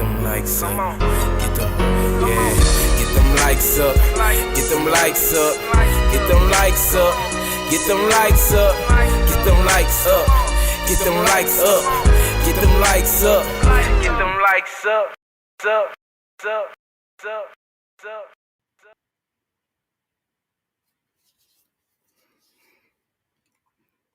them likes up. Get them, yeah. Get them likes up. Get them likes up. Get them likes up. Get them likes up. Get them likes up. Get them likes up. Get them likes up. Get them likes up. Up. Up. Up. Up.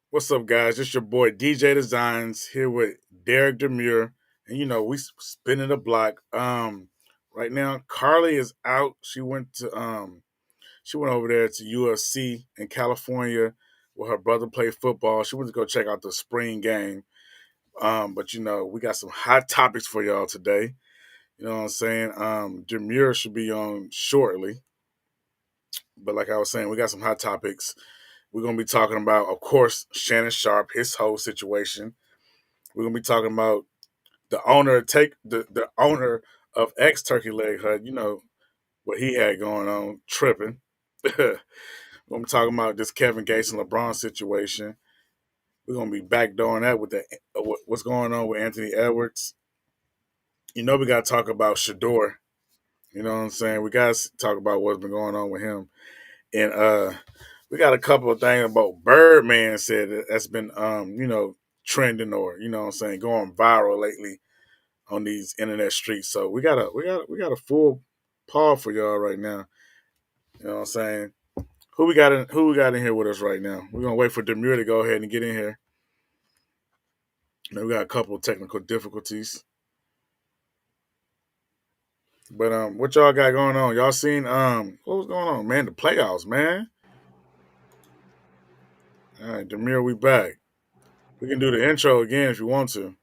What's up, guys? It's your boy DJ Designs here with Derek Demure, and we spinning the block. Right now Carly is out. She went over there to UFC in California where her brother played football. She went to go check out the spring game. But we got some hot topics for y'all today. You know what I'm saying? Demure should be on shortly. But like I was saying, we got some hot topics. We're going to be talking about, of course, Shannon Sharpe, his whole situation. We're going to be talking about the owner of ex Turkey Leg Hut, what he had going on, tripping. We're going to be talking about this Kevin Gates and LeBron situation. We're going to be backdooring that with what's going on with Anthony Edwards. We got to talk about Shedeur. You know what I'm saying? We got to talk about what's been going on with him. And we got a couple of things about Birdman said that's been, trending or, going viral lately on these internet streets. So we got a full paw for y'all right now. You know what I'm saying? Who we got in here with us right now? We're gonna wait for Demure to go ahead and get in here. We got a couple of technical difficulties. But what y'all got going on? Y'all seen what was going on, man? The playoffs, man. All right, Demure, we back. We can do the intro again if you want to.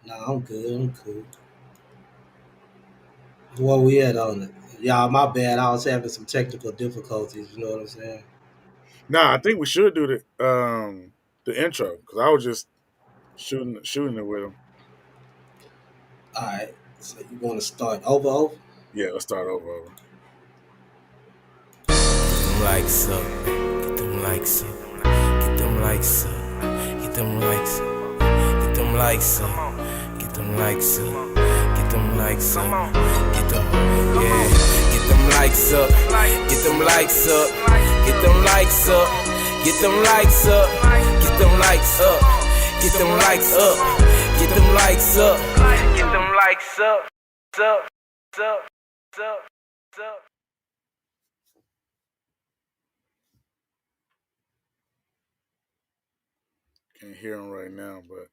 No, I'm good. I'm cool. What we at on it? Y'all, my bad. I was having some technical difficulties. You know what I'm saying? Nah, I think we should do the intro because I was just shooting it with him. All right. So you want to start over? Yeah, let's start over. Get them likes up. Get them likes up. Get them likes up. Get them likes up. Get them likes up. Get them likes up. Get them likes up. Get them, yeah. Get them likes up. Get them likes up. Get them likes up. Get them likes up. Get them likes up. Get them likes up. Get them likes up. Get them likes up. Up. Up. Up. Up. Can't hear him right now, but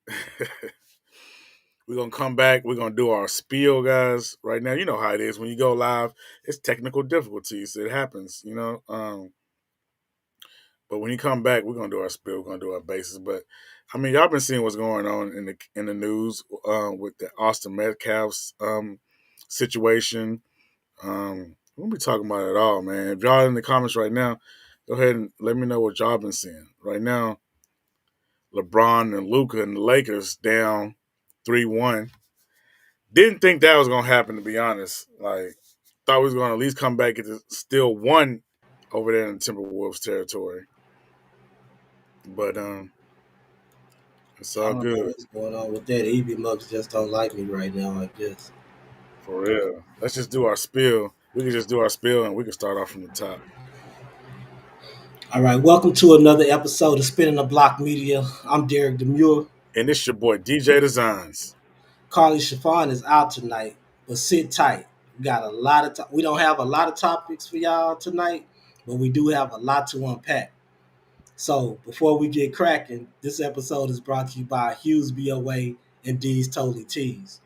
we're going to come back. We're going to do our spiel, guys. Right now, you know how it is. When you go live, it's technical difficulties. It happens, But when you come back, we're going to do our spiel. We're going to do our bases. But, y'all been seeing what's going on in the news with the Austin Metcalf's situation. We'll be talking about it all, man. If y'all in the comments right now, go ahead and let me know what y'all been seeing. Right now, Lebron and Luka and the Lakers down 3-1. Didn't think that was going to happen, to be honest. Thought we was going to at least come back and still one over there in Timberwolves territory. But it's all good. Know what's going on with that? EB Mugs just don't like me right now, I guess. For real. Let's just do our spiel. We can just do our spiel and we can start off from the top. All right, welcome to another episode of Spinning the Block Media. I'm Derek Demure. And it's your boy, DJ Designs. Carly Chiffon is out tonight, but sit tight. We got a lot of we don't have a lot of topics for y'all tonight, but we do have a lot to unpack. So before we get cracking, this episode is brought to you by Hughes BOA and D's Totally Tees.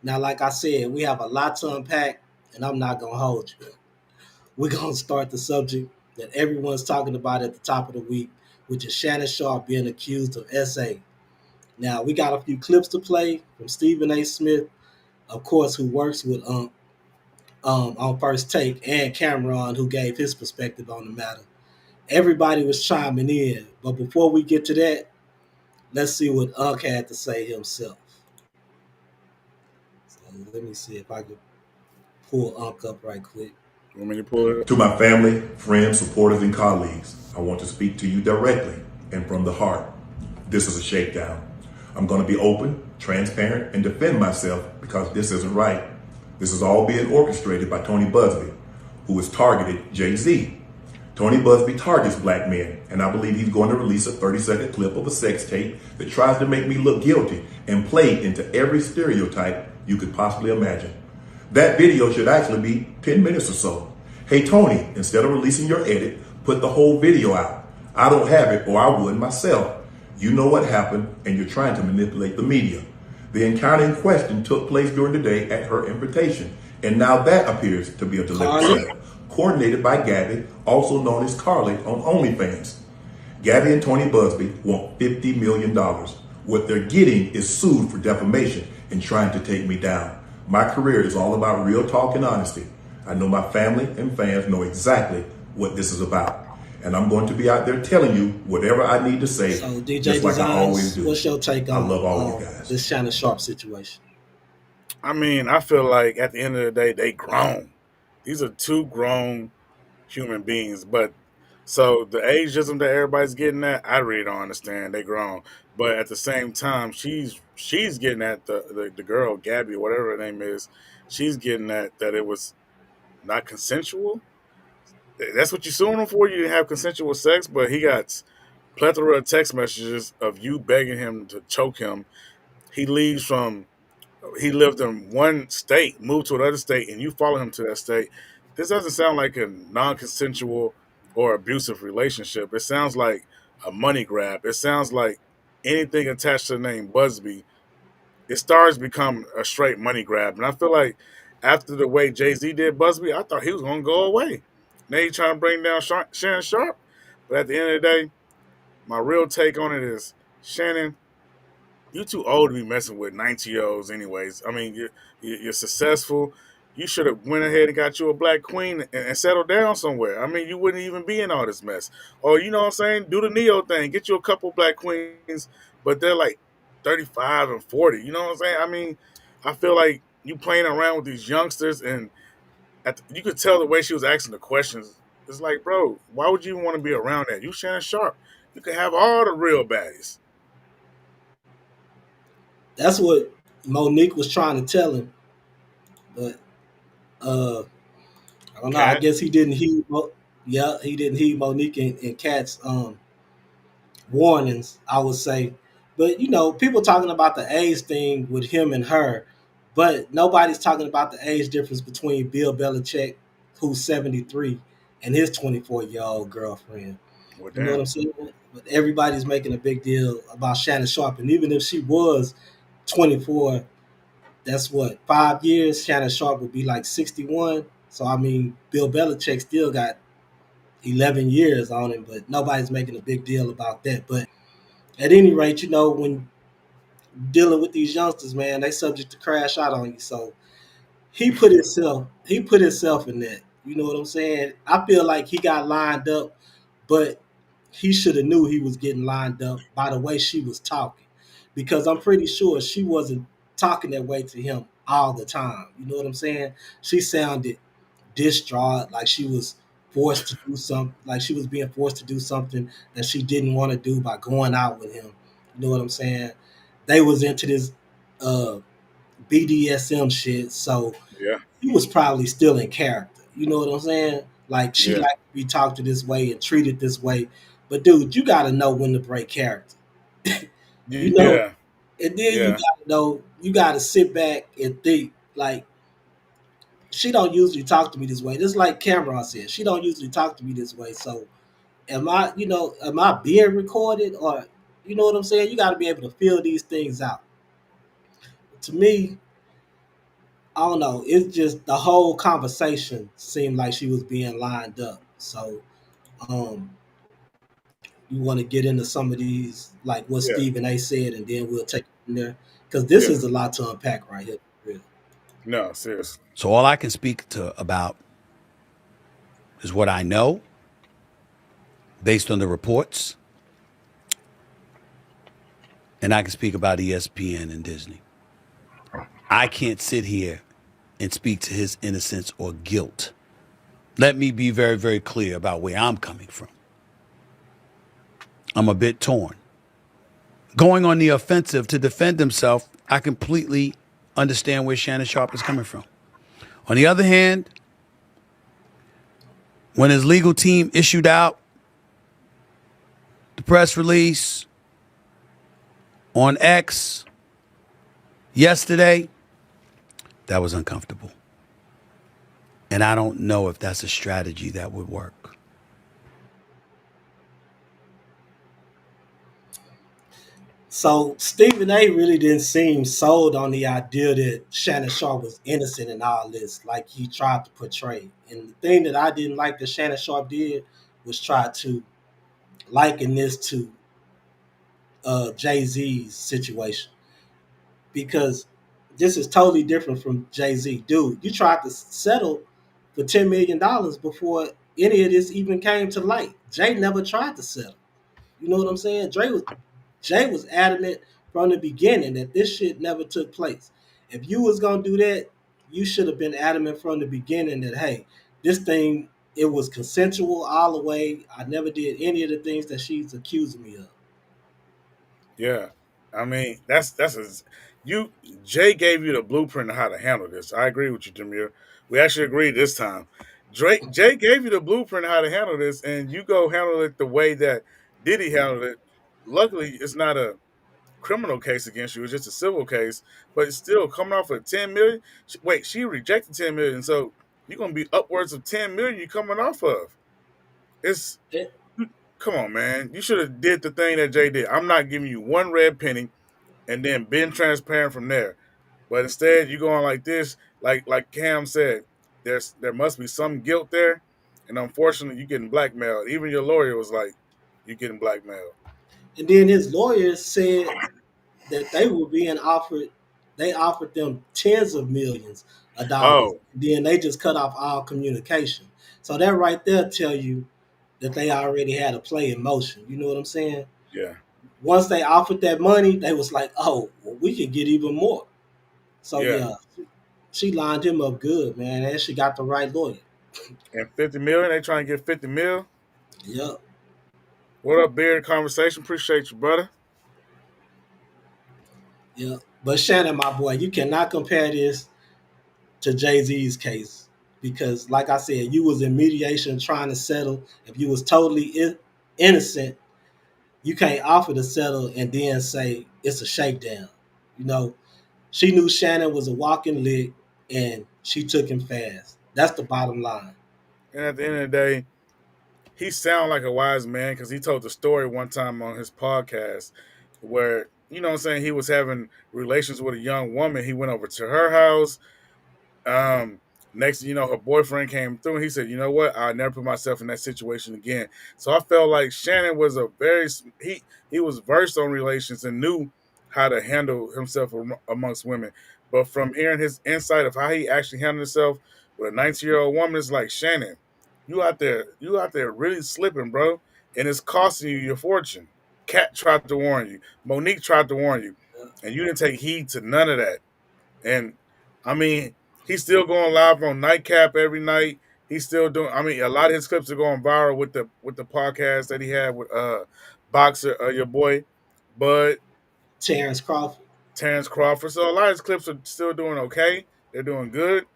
Now, like I said, we have a lot to unpack, and I'm not going to hold you. We're going to start the subject that everyone's talking about at the top of the week, which is Shannon Sharpe being accused of SA. Now, we got a few clips to play from Stephen A. Smith, of course, who works with on First Take, and Cameron, who gave his perspective on the matter. Everybody was chiming in, but before we get to that, let's see what Unc had to say himself. So let me see if I can pull Unc up right quick. Want me to pull it? To my family, friends, supporters, and colleagues, I want to speak to you directly and from the heart. This is a shakedown. I'm going to be open, transparent, and defend myself because this isn't right. This is all being orchestrated by Tony Busby, who has targeted Jay-Z. Tony Busby targets black men, and I believe he's going to release a 30-second clip of a sex tape that tries to make me look guilty and play into every stereotype you could possibly imagine. That video should actually be 10 minutes or so. Hey Tony, instead of releasing your edit, put the whole video out. I don't have it, or I would myself. You know what happened, and you're trying to manipulate the media. The encounter in question took place during the day at her invitation, and now that appears to be a deliberate setup, coordinated by Gabby, also known as Carly on OnlyFans. Gabby and Tony Busby want $50 million. What they're getting is sued for defamation and trying to take me down. My career is all about real talk and honesty. I know my family and fans know exactly what this is about. And I'm going to be out there telling you whatever I need to say, So DJ just like I always Designs, do. what's your take I on love all you guys. this Shannon Sharpe situation? I mean, I feel like at the end of the day, they grown. These are two grown human beings. But so the ageism that everybody's getting at, I really don't understand. They grown. But at the same time, she's getting at the girl, Gabby, whatever her name is, she's getting at that it was not consensual. That's what you're suing him for. You didn't have consensual sex, but he got plethora of text messages of you begging him to choke him. He leaves from he lived in one state, moved to another state, and you follow him to that state. This doesn't sound like a non-consensual or abusive relationship. It sounds like a money grab. It sounds like anything attached to the name Busby, it starts becoming a straight money grab. And I feel like after the way Jay-Z did Busby, I thought he was going to go away. Now he's trying to bring down Shannon Sharpe. But at the end of the day, my real take on it is, Shannon, you too old to be messing with 90-year-olds anyways. I mean, you're successful. You should have went ahead and got you a black queen and settled down somewhere. I mean, you wouldn't even be in all this mess. Or, you know what I'm saying? Do the Neo thing. Get you a couple black queens, but they're like 35 and 40. You know what I'm saying? I mean, I feel like you playing around with these youngsters, and you could tell the way she was asking the questions. It's like, bro, why would you even want to be around that? You Shannon Sharpe. You could have all the real baddies. That's what Monique was trying to tell him, but I don't know. I Cat. guess he didn't heed. Yeah, he didn't heed Monique and Kat's warnings, I would say. But people talking about the age thing with him and her, but nobody's talking about the age difference between Bill Belichick, who's 73, and his 24-year-old girlfriend. Well, You know what damn. I'm saying? But everybody's making a big deal about Shannon Sharpe, and even if she was 24, that's what, 5 years. Shannon Sharpe would be like 61. So I mean, Bill Belichick still got 11 years on him, but nobody's making a big deal about that. But at any rate, when dealing with these youngsters, man, they subject to crash out on you. So he put himself in that. You know what I'm saying? I feel like he got lined up, but he should have knew he was getting lined up by the way she was talking, because I'm pretty sure she wasn't talking that way to him all the time. You know what I'm saying? She sounded distraught, like she was forced to do something, like she was being forced to do something that she didn't want to do by going out with him. You know what I'm saying? They was into this uh, BDSM shit, so Yeah. he was probably still in character. You know what I'm saying? Like she Yeah. liked to be talked to this way and treated this way. But dude, you gotta know when to break character. You know, Yeah. and then you Yeah. gotta know, you gotta sit back and think, like, she don't usually talk to me this way. Just like Cameron said, she don't usually talk to me this way. So am I being recorded, or you know what I'm saying? You gotta be able to feel these things out. To me, I don't know. It's just the whole conversation seemed like she was being lined up. So, um, you want to get into some of these, like what Yeah. Stephen A. said, and then we'll take it from there, because this Yeah. is a lot to unpack right here. Really. No, seriously. So all I can speak to about is what I know based on the reports, and I can speak about ESPN and Disney. I can't sit here and speak to his innocence or guilt. Let me be very, very clear about where I'm coming from. I'm a bit torn. going on the offensive to defend himself, I completely understand where Shannon Sharpe is coming from. On the other hand, when his legal team issued out the press release on X yesterday, that was uncomfortable. And I don't know if that's a strategy that would work. So Stephen A. really didn't seem sold on the idea that Shannon Sharpe was innocent in all this, like he tried to portray. And the thing that I didn't like that Shannon Sharpe did was try to liken this to Jay Z's situation, because this is totally different from Jay Z. Dude, you tried to settle for $10 million before any of this even came to light. Jay never tried to settle. You know what I'm saying? Jay was adamant from the beginning that this shit never took place. If you was gonna do that, you should have been adamant from the beginning that hey, this thing, it was consensual all the way. I never did any of the things that she's accusing me of. Yeah, I mean that's a you. Jay gave you the blueprint of how to handle this. I agree with you, Jameer. We actually agreed this time. Jay gave you the blueprint of how to handle this, and you go handle it the way that Diddy handled it. Luckily, it's not a criminal case against you; it's just a civil case. But it's still coming off of 10 million. Wait, she rejected 10 million, so you're gonna be upwards of 10 million. You coming off of it's come on, man. You should have did the thing that Jay did. I'm not giving you one red penny and then been transparent from there. But instead, you going like this, like Cam said, there must be some guilt there, and unfortunately, you getting blackmailed. Even your lawyer was like, you getting blackmailed. And then his lawyers said that they were being offered, they offered them tens of millions of dollars. Oh Then they just cut off all communication. So that right there tell you that they already had a play in motion. You know what I'm saying? yeah, Once they offered that money, they was like, oh, well, we could get even more. So yeah, yeah, she lined him up good, man, and she got the right lawyer. and 50 million. They trying to get 50 mil. Yep, What up, Beard Conversation? Appreciate you, brother. yep. But Shannon, my boy, you cannot compare this to Jay Z's case because, like I said, you was in mediation trying to settle. If you was totally innocent, you can't offer to settle and then say it's a shakedown. You know, she knew Shannon was a walking lick, and she took him fast. That's the bottom line. And at the end of the day, he sound like a wise man because he told the story one time on his podcast where what I'm saying, he was having relations with a young woman. He went over to her house. Um, Next thing you know, her boyfriend came through and he said, "You know what? I'll never put myself in that situation again." So I felt like Shannon was he was versed on relations and knew how to handle himself amongst women. But from hearing his insight of how he actually handled himself with a 19-year-old woman, it's like, Shannon, you out there really slipping, bro, and it's costing you your fortune. Kat tried to warn you, Monique tried to warn you, and you didn't take heed to none of that. And I mean, he's still going live on Nightcap every night. He's still doing. I mean, a lot of his clips are going viral with the podcast that he had with boxer your boy Bud Terrence Crawford. Terrence Crawford. So a lot of his clips are still doing okay. They're doing good.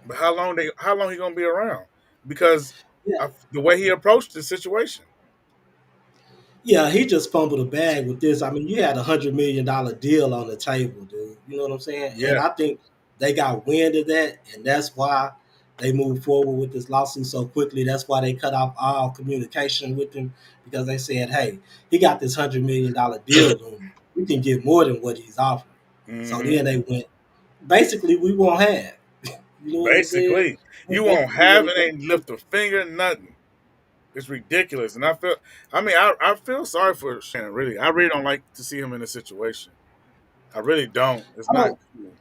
But how long he gonna be around? Because Yeah, the way he approached the situation. yeah, he just fumbled a bag with this. I mean, you had $100 million deal on the table, dude. You know what I'm saying? And Yeah. I think they got wind of that, and that's why they moved forward with this lawsuit so quickly. That's why they cut off all communication with him because they said, "Hey, he got this $100 million deal on. We can get more than what he's offering." So Hmm. then they went, basically, we won't have. You know what I'm saying? Basically, That's you won't basically what have it it. came Ain't to. lift a finger, nothing. It's ridiculous, and I mean, I feel sorry for Shannon. Really, I really don't like to see him in this situation. I really don't. It's I not don't. cool.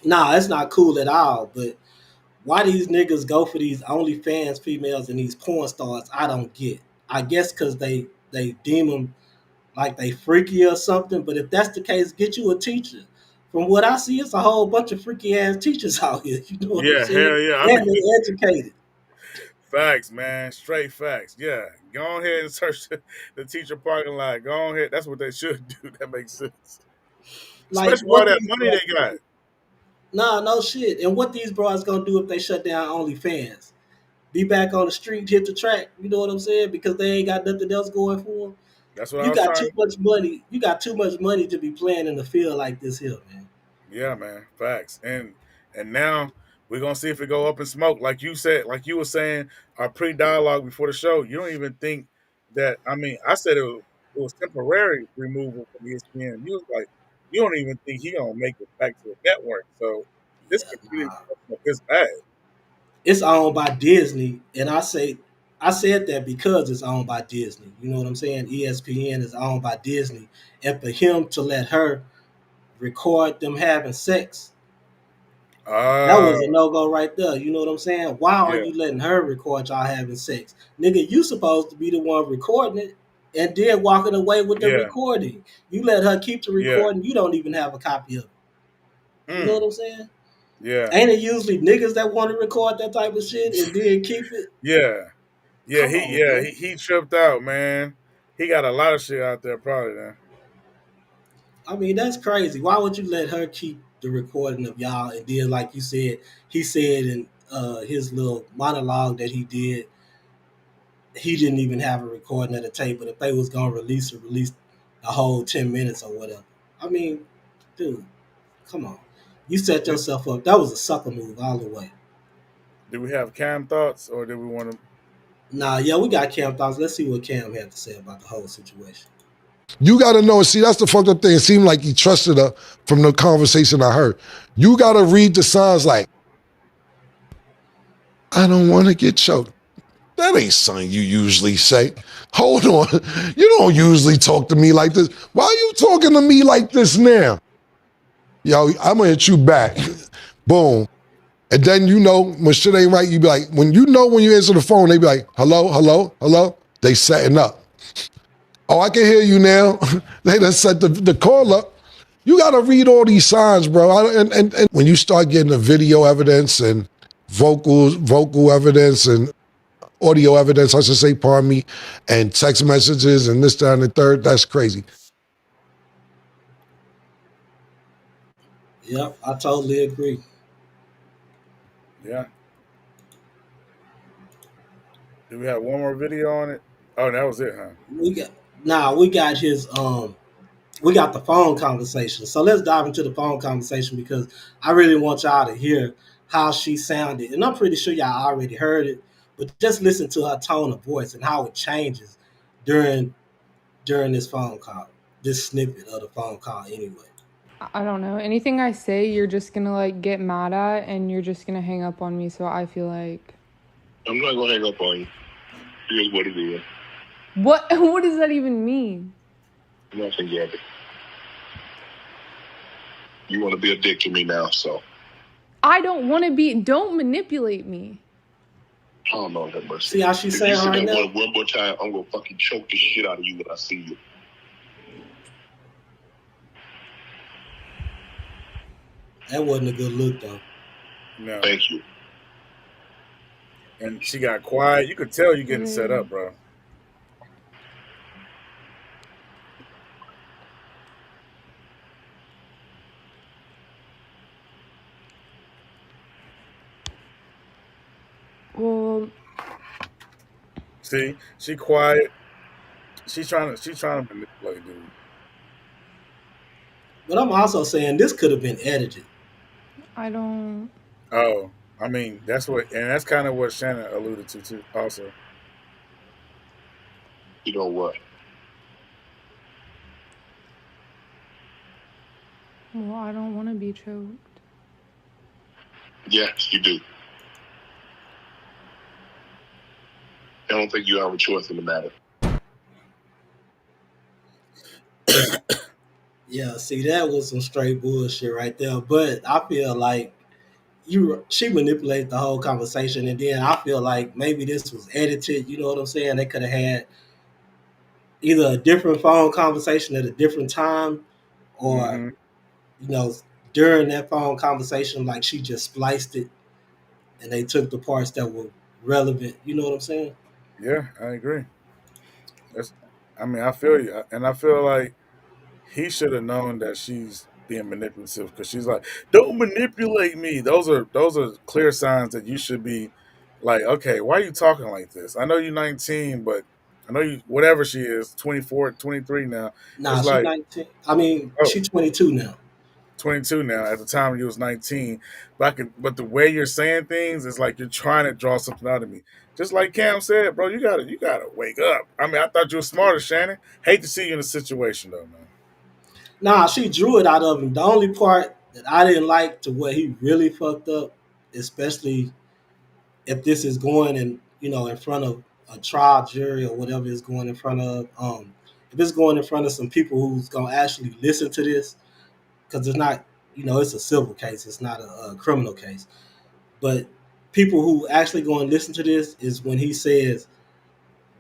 Nah, it's not cool at all. But why these niggas go for these OnlyFans females and these porn stars, I don't get. I guess because they deem them like they freaky or something. But if that's the case, get you a teacher. From what I see, it's a whole bunch of freaky ass teachers out here. You know what I'm Yeah, saying? hell yeah. I And mean, they educated. Facts, man. Straight facts. Yeah. Go ahead and search the teacher parking lot. Go ahead. That's what they should do. That makes sense. Like Especially with all what that these money bros, they got. nah, no shit. And what these bros gonna do if they shut down OnlyFans? Be back on the street, hit the track. You know what I'm saying? Because they ain't got nothing else going for them. That's what I You was got trying too to do. much money. You got too much money to be playing in the field like this here, man. Yeah, man. Facts. And now we're gonna see if it go up in smoke. Like you said, like you were saying, our pre-dialogue before the show, you don't even think that I said it was temporary removal from ESPN. You was like, you don't even think he gonna make it back to the network. So this Yeah, could really nah. it's bad. It's owned by Disney, and I said that because it's owned by Disney. You know what I'm saying? ESPN is owned by Disney, and for him to let her record them having sex, that Oh, was a no go right there. You know what I'm saying? Why are yeah, you letting her record y'all having sex, nigga? You supposed to be the one recording it, and then walking away with the yeah, recording. You let her keep the yeah. recording. You don't even have a copy of it. You know Mm, what I'm saying? yeah, Ain't it usually niggas that want to record that type of shit and then keep it? yeah. Yeah, Come he on, yeah, bro. he tripped out, man. He got a lot of shit out there probably then. I mean, that's crazy. Why would you let her keep the recording of y'all? And then, like you said, he said in his little monologue that he did, he didn't even have a recording of the tape. But if they was gonna release it, release the whole 10 minutes or whatever. I mean, dude, come on. You set Did, yourself up. That was a sucker move all the way. did we have Cam thoughts or did we want to Nah, yeah, we got Cam thoughts. Let's see what Cam had to say about the whole situation. You got to know, see, that's the fucked up thing. It seemed like he trusted her from the conversation I heard. You got to read the signs like, I don't want to get choked. That ain't something you usually say. Hold on. You don't usually talk to me like this. Why are you talking to me like this now? Yo, I'm going to hit you back. Boom. And then you know when shit ain't right, you be like, when you answer the phone, they be like, hello, hello, hello. They setting up. Oh, I can hear you now. They done set the call up. You got to read all these signs, bro. And when you start getting the video evidence and vocal evidence and audio evidence, I should say, pardon me, and text messages and this, that, and the third, that's crazy. Yep, I totally agree. yeah. Did we have one more video on it? Oh, that was it, huh? We got we got his we got the phone conversation. So let's dive into the phone conversation because I really want y'all to hear how she sounded. And I'm pretty sure y'all already heard it, but just listen to her tone of voice and how it changes during this phone call, this snippet of the phone call anyway. I don't know. Anything I say, you're just gonna like get mad at and you're just gonna hang up on me. So I feel like I'm not gonna hang up on you. Here's what it is. what does that even mean? Nothing, Gabby. You want to be a dick to me now, so. I don't want to be. Don't manipulate me. Oh, Lord have mercy. See how she's If saying you say right that now? one more time, I'm gonna fucking choke the shit out of you when I see you. That wasn't a good look though. No. Thank you. And she got quiet. You could tell you getting set up, bro. Well, See, she quiet. She's trying to manipulate, dude. But I'm also saying this could have been edited. I don't. Oh, that's kind of what Shannon alluded to too. Also, You know what? Well, I don't want to be choked. Yes, you do. I don't think you have a choice in the matter. Yeah, see that was some straight bullshit right there. But I feel like she manipulated the whole conversation, and then I feel like maybe this was edited. You know what I'm saying? They could have had either a different phone conversation at a different time, or mm-hmm. you know, during that phone conversation, like she just spliced it, and they took the parts that were relevant. You know what I'm saying? Yeah, I agree. That's, I mean, I feel you, and I feel like he should have known that she's being manipulative because she's like, "Don't manipulate me." Those are clear signs that you should be like, "Okay, why are you talking like this? I know you're 19, but I know you whatever she is, 24, 23 now. Nah, It's she like, 19. I mean, oh, she 22 now. 22 now. At the time you was 19, but the way you're saying things is like you're trying to draw something out of me. Just like Cam said, bro, you gotta wake up. I mean, I thought you were smarter, Shannon. Hate to see you in a situation though, man. Nah, she drew it out of him. The only part that I didn't like to where he really fucked up, especially if this is going in front of a trial jury or whatever it's going in front of. If it's going in front of some people who's gonna actually listen to this, because it's not, it's a civil case, it's not a criminal case. But people who actually go and listen to this is when he says,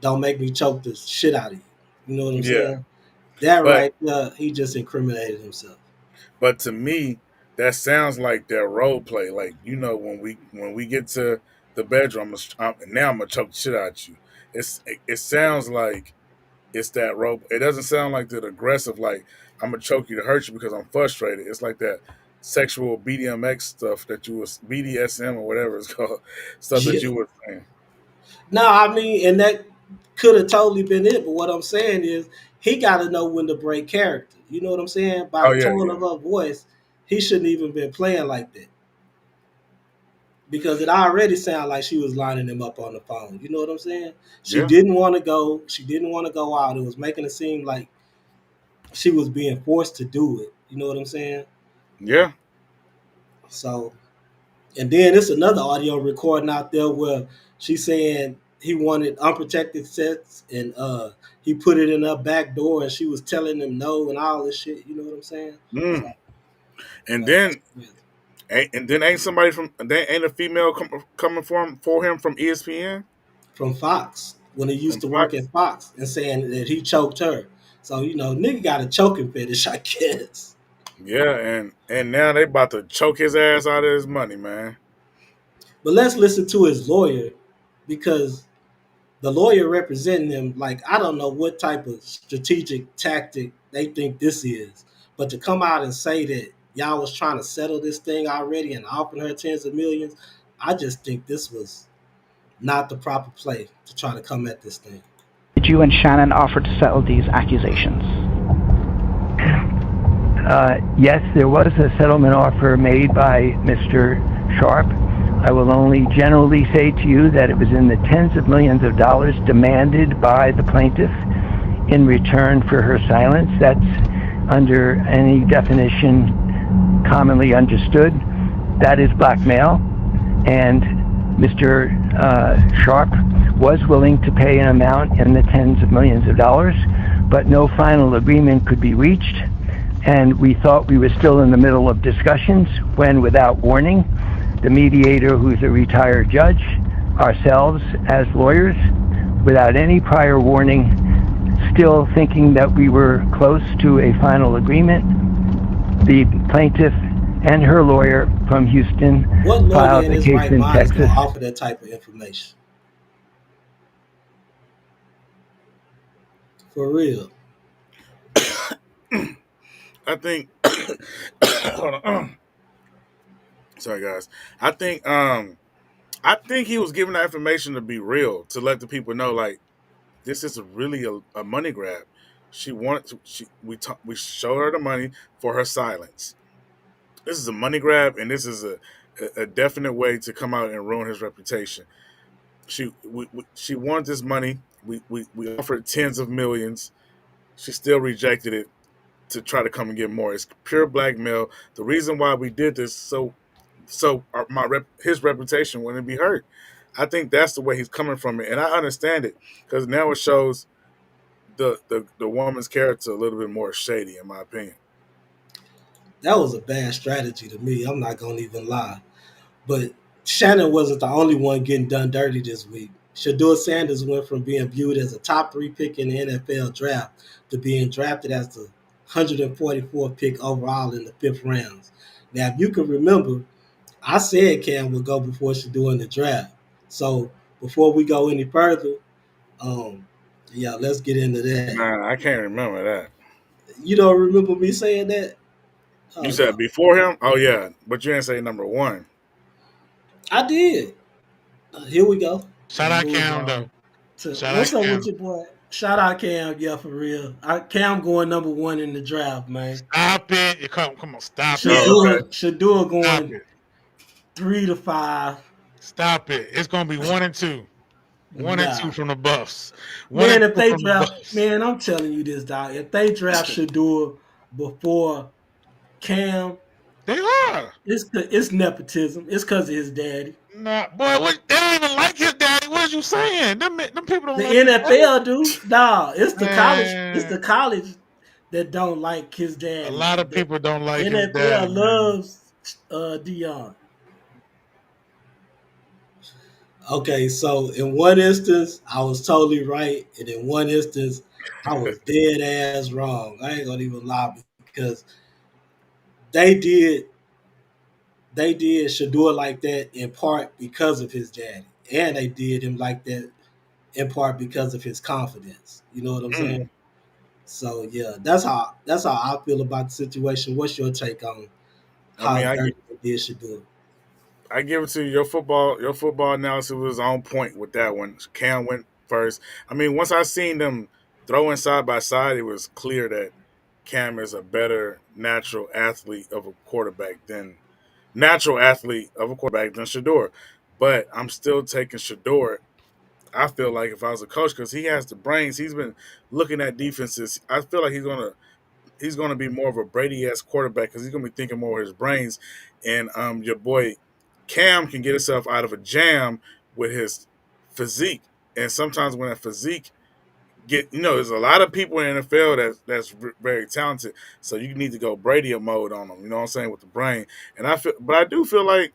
"Don't make me choke the shit out of you." You know what I'm Yeah, saying? That but right there, he just incriminated himself. but to me, that sounds like their role play. Like when we get to the bedroom, now I'm gonna choke the shit out you. It sounds like it's that role. It doesn't sound like that aggressive. Like I'm gonna choke you to hurt you because I'm frustrated. It's like that sexual BDMX stuff that you was BDSM or whatever it's called stuff that Yeah. you were saying. No, I mean, and that could have totally been it. But what I'm saying is, he got to know when to break character. You know what I'm saying? By Oh the yeah, tone yeah, of her voice, he shouldn't even been playing like that because it already sounded like she was lining him up on the phone. You know what I'm saying? She yeah, didn't want to go. She didn't want to go out. It was making it seem like she was being forced to do it. You know what I'm saying? yeah. So, and then it's another audio recording out there where she's saying he wanted unprotected sex and he put it in her back door and she was telling him no and all this shit. You know what I'm saying? So, Mm. And that's then crazy. ain't somebody from there ain't a female coming for him from ESPN From Fox when he used from to work Fox. at Fox and saying that he choked her. So, nigga got a choking fetish, I guess. Yeah, and now they about to choke his ass out of his money, man. But let's listen to his lawyer because the lawyer representing them, like, I don't know what type of strategic tactic they think this is, but to come out and say that y'all was trying to settle this thing already and offering her tens of millions, I just think this was not the proper play to try to come at this thing. Did you and Shannon offer to settle these accusations? Yes, there was a settlement offer made by Mr. Sharpe. I will only generally say to you that it was in the tens of millions of dollars demanded by the plaintiff in return for her silence. That's under any definition commonly understood. That is blackmail. And Mr. Sharpe was willing to pay an amount in the tens of millions of dollars, but no final agreement could be reached. And we thought we were still in the middle of discussions when, without warning, the mediator, who's a retired judge, ourselves as lawyers, without any prior warning, still thinking that we were close to a final agreement, the plaintiff and her lawyer from Houston What lawyer filed in a his case right in mind is going Texas. to offer that type of information? For real. I think hold on. Sorry guys. I think he was giving that information to be real, to let the people know like this is really a money grab. She wanted to, we showed her the money for her silence. This is a money grab and this is a definite way to come out and ruin his reputation. She wanted this money. We offered tens of millions. She still rejected it to try to come and get more. It's pure blackmail. The reason why we did this his reputation wouldn't be hurt. I think that's the way he's coming from it, and I understand it because now it shows the woman's character a little bit more shady, in my opinion. That was a bad strategy to me. I'm not going to even lie. But Shannon wasn't the only one getting done dirty this week. Shedeur Sanders went from being viewed as a top 3 pick in the NFL draft to being drafted as the 144th pick overall in the 5th rounds. Now, if you can remember, I said Cam would go before Shedeur in the draft. So before we go any further, um, yeah, let's get into that. Man, I can't remember that. You don't remember me saying that? You Hold said up. before him? Oh yeah, but you didn't say number one. I did. Here we go. Shout Let's out move Cam on though. to Shout out what's up with Cam. your boy? Shout out Cam, yeah, for real. Cam going number one in the draft, man. Stop it. Come on, stop it. Oh, okay. Shedeur Stop going it. 3 to 5. Stop it. It's gonna be 1 and 2. 1 and 2 Nah. from the Buffs. One Man, and if two they from the draft, Buffs. man, I'm telling you this, dog. If they draft Shedeur before Cam, They are. it's nepotism. It's because of his daddy. Nah, boy, they don't even like his daddy. What are you saying? Them people don't The like his daddy. NFL do, dog. It's the college. It's Man, the college that don't like his a daddy. lot of The people don't like his daddy, NFL man. loves Dion. Okay, so in one instance, I was totally right, and in one instance, I was dead ass wrong. I ain't gonna even lie because they did they did Shador like that in part because of his daddy, and they did him like that in part because of his confidence. You know what I'm Mm. saying? So yeah, that's how I feel about the situation. What's your take on I how mean, dirty they did Shador? I give it to you. Your football analysis was on point with that one. Cam went first. I mean, once I seen them throwing side by side, it was clear that Cam is a better natural athlete of a quarterback than Shador. But I'm still taking Shador. I feel like if I was a coach, because he has the brains, he's been looking at defenses. I feel like he's gonna be more of a Brady esque quarterback because he's gonna be thinking more with his brains. And your boy Cam can get himself out of a jam with his physique. And sometimes when that physique there's a lot of people in the NFL that's very talented. So you need to go Brady mode on them. You know what I'm saying, with the brain. And I do feel like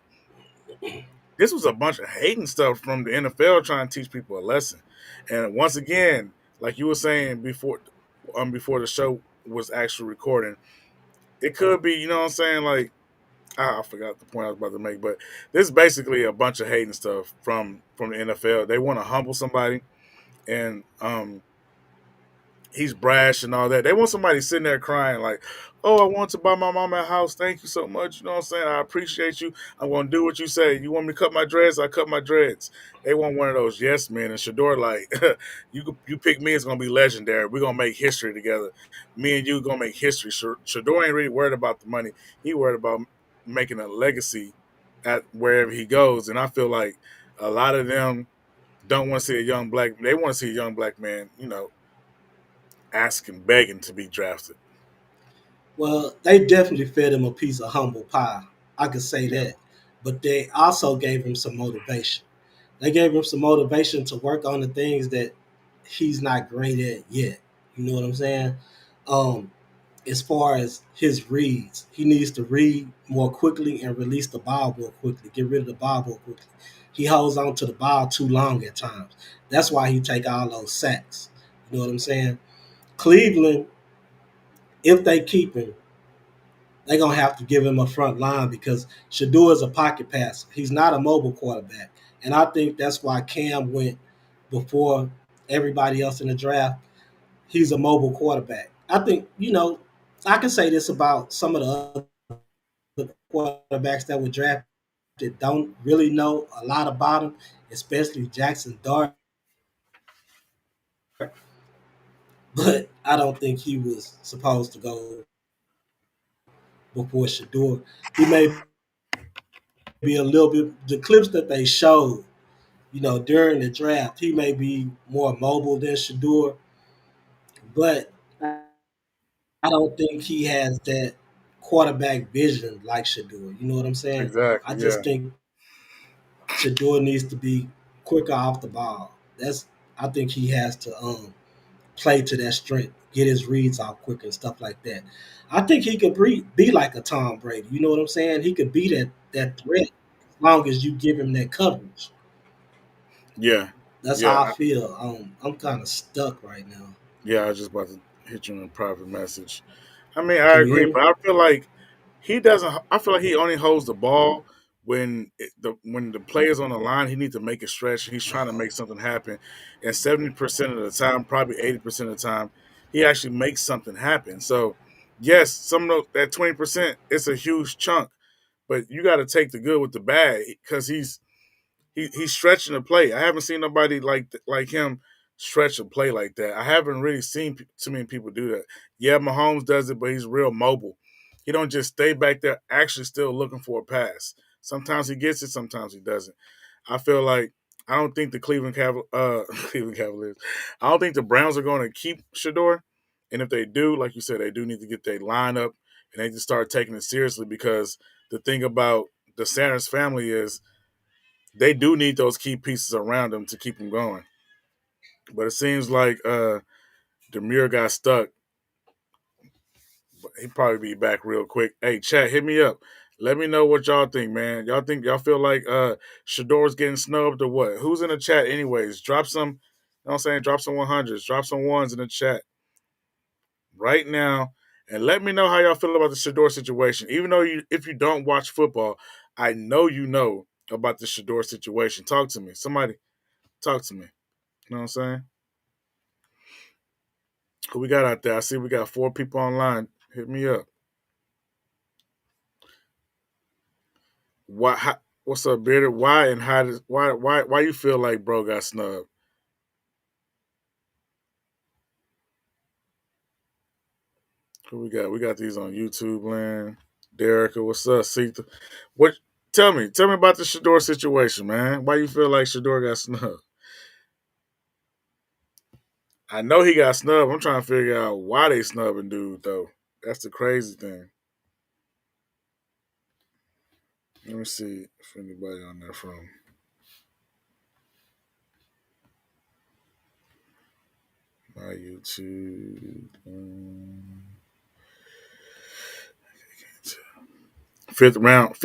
this was a bunch of hating stuff from the NFL trying to teach people a lesson. And once again, like you were saying before the show was actually recording, it could be, you know what I'm saying, like I forgot the point I was about to make, but this is basically a bunch of hating stuff from the NFL. They want to humble somebody, and he's brash and all that. They want somebody sitting there crying like, "Oh, I want to buy my mama a house. Thank you so much. You know what I'm saying? I appreciate you. I'm gonna do what you say. You want me to cut my dreads? I cut my dreads." They want one of those yes men. And Shador like, you pick me, it's gonna be legendary. We're gonna make history together. Me and you gonna make history. Shador ain't really worried about the money. He worried about making a legacy at wherever he goes. And I feel like a lot of them don't want to see a young black. They want to see a young black man, asking, begging to be drafted. Well, they definitely fed him a piece of humble pie. I could say Yeah. that. But they also gave him some motivation. They gave him some motivation to work on the things that he's not great at yet. You know what I'm saying? Um, as far as his reads, he needs to read more quickly and release the ball more quickly. Get rid of the ball more quickly. He holds on to the ball too long at times. That's why he take all those sacks. You know what I'm saying? Cleveland, if they keep him, they're gonna have to give him a front line because Shador is a pocket passer. He's not a mobile quarterback, and I think that's why Cam went before everybody else in the draft. He's a mobile quarterback. I think I can say this about some of the other quarterbacks that were drafted. Don't really know a lot about him, especially Jackson Dart. But I don't think he was supposed to go before Shador. He may be a little bit the clips that they showed, during the draft, he may be more mobile than Shador, but I don't think he has that quarterback vision like Shador. You know what I'm saying? I Exactly. Yeah. just think Shador needs to be quicker off the ball. I think he has to play to that strength, get his reads out quicker and stuff like that. I think he could be like a Tom Brady. You know what I'm saying? He could be that threat as long as you give him that coverage. Yeah. That's Yeah. how I feel. I'm kind of stuck right now. Yeah. I was just about to hit you in a private message. I mean, I Can you agree, hear me? but I feel like he doesn't. I feel like he only holds the ball when the player's on the line, he needs to make a stretch. He's trying to make something happen, and 70% of the time, probably 80% of the time, he actually makes something happen. So, yes, some of that 20%, it's a huge chunk, but you got to take the good with the bad because he's stretching the play. I haven't seen nobody like him stretch a play like that. I haven't really seen too many people do that. Yeah, Mahomes does it, but he's real mobile. He don't just stay back there actually still looking for a pass. Sometimes he gets it, sometimes he doesn't. I feel like I don't think the Cleveland Cavaliers. I don't think the Browns are going to keep Shedeur. And if they do, like you said, they do need to get their lineup and they need to start taking it seriously because the thing about the Sanders family is they do need those key pieces around them to keep them going. But it seems like Demure got stuck. But he'll probably be back real quick. Hey, chat, hit me up. Let me know what y'all think, man. Y'all feel like Shedor's getting snubbed or what? Who's in the chat anyways? Drop some, you know what I'm saying? Drop some 100s. Drop some ones in the chat right now. And let me know how y'all feel about the Shedeur situation. Even though if you don't watch football, I know you know about the Shedeur situation. Talk to me. Somebody talk to me. You know what I'm saying? Who we got out there? I see we got 4 people online. Hit me up. What's up, Bearded? Why and how does why you feel like bro got snubbed? Who we got? We got these on YouTube land. Derica, what's up? Sita? What tell me about the Shedeur situation, man. Why you feel like Shedeur got snubbed? I know he got snubbed. I'm trying to figure out why they snubbing dude though. That's the crazy thing. Let me see if anybody on there from my YouTube. Fifth round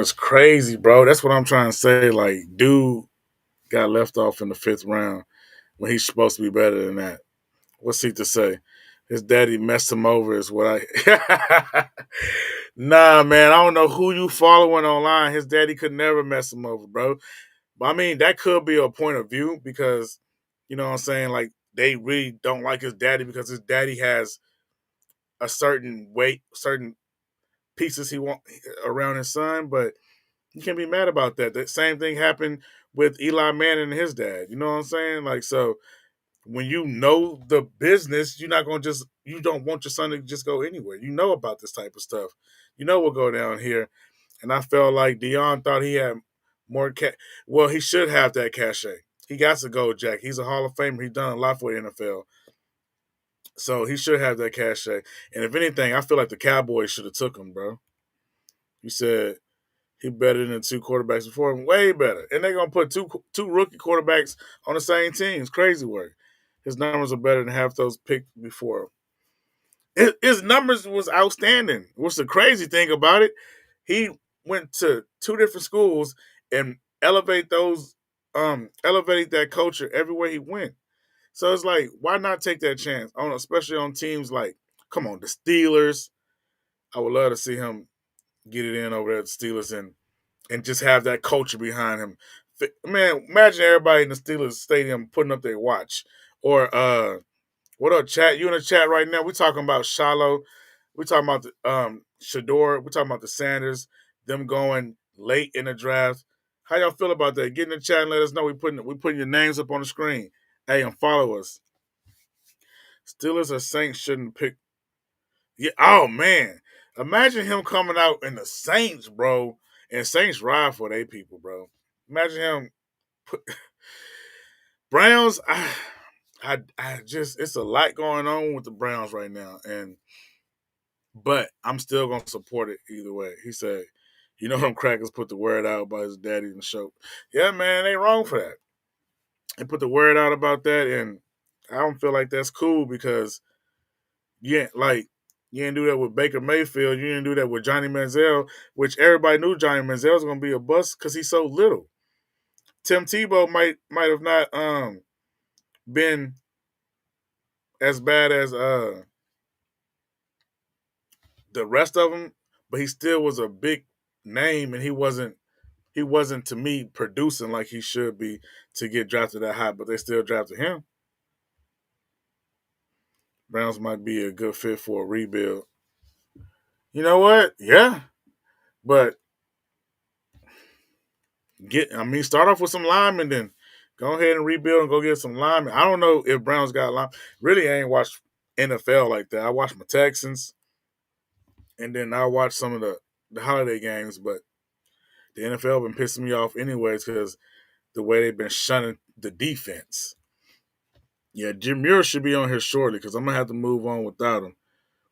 is crazy, bro. That's what I'm trying to say. Like, dude got left off in the 5th round when he's supposed to be better than that. What's he to say? His daddy messed him over is what I Nah, man, I don't know who you following online. His daddy could never mess him over, bro. But I mean, that could be a point of view because, you know what I'm saying, like they really don't like his daddy because his daddy has a certain weight, certain pieces he want around his son, but you can't be mad about that. That same thing happened with Eli Manning and his dad. You know what I'm saying? Like, so when you know the business, you're not gonna just you don't want your son to just go anywhere. You know about this type of stuff. You know what will go down here. And I felt like Dion thought he had more well, he should have that cachet. He got to go, Jack. He's a Hall of Famer. He's done a lot for the NFL. So he should have that cachet. And if anything, I feel like the Cowboys should have took him, bro. You said he better than 2 quarterbacks before him, way better. And they're gonna put two rookie quarterbacks on the same team. It's crazy work. His numbers are better than half those picked before him. His numbers was outstanding. What's the crazy thing about it? He went to 2 different schools and elevated that culture everywhere he went. So it's like, why not take that chance? Especially on teams like, come on, the Steelers. I would love to see him get it in over there at the Steelers and just have that culture behind him. Man, imagine everybody in the Steelers stadium putting up their watch. Or what up, chat? You in the chat right now? We talking about Shiloh. We talking about the Shedeur. We talking about the Sanders. Them going late in the draft. How y'all feel about that? Get in the chat and let us know. We putting your names up on the screen. Hey, and follow us. Steelers or Saints shouldn't pick. Yeah. Oh man, imagine him coming out in the Saints, bro. And Saints ride for their people, bro. Imagine him. Browns. I just it's a lot going on with the Browns right now, but I'm still gonna support it either way. He said, "You know them crackers put the word out about his daddy in the show." Yeah, man, they wrong for that. They put the word out about that, and I don't feel like that's cool because you didn't do that with Baker Mayfield. You didn't do that with Johnny Manziel, which everybody knew Johnny Manziel was gonna be a bust because he's so little. Tim Tebow might have not been as bad as the rest of them, but he still was a big name, and he wasn't he wasn't to me producing like he should be to get drafted that high, but they still drafted him. Browns might be a good fit for a rebuild. You know what? Yeah. But start off with some linemen then. Go ahead and rebuild and go get some linemen. I don't know if Browns got linemen. Really, I ain't watched NFL like that. I watched my Texans, and then I watched some of the holiday games, but the NFL been pissing me off anyways because the way they've been shunning the defense. Yeah, Jim Muir should be on here shortly because I'm gonna have to move on without him.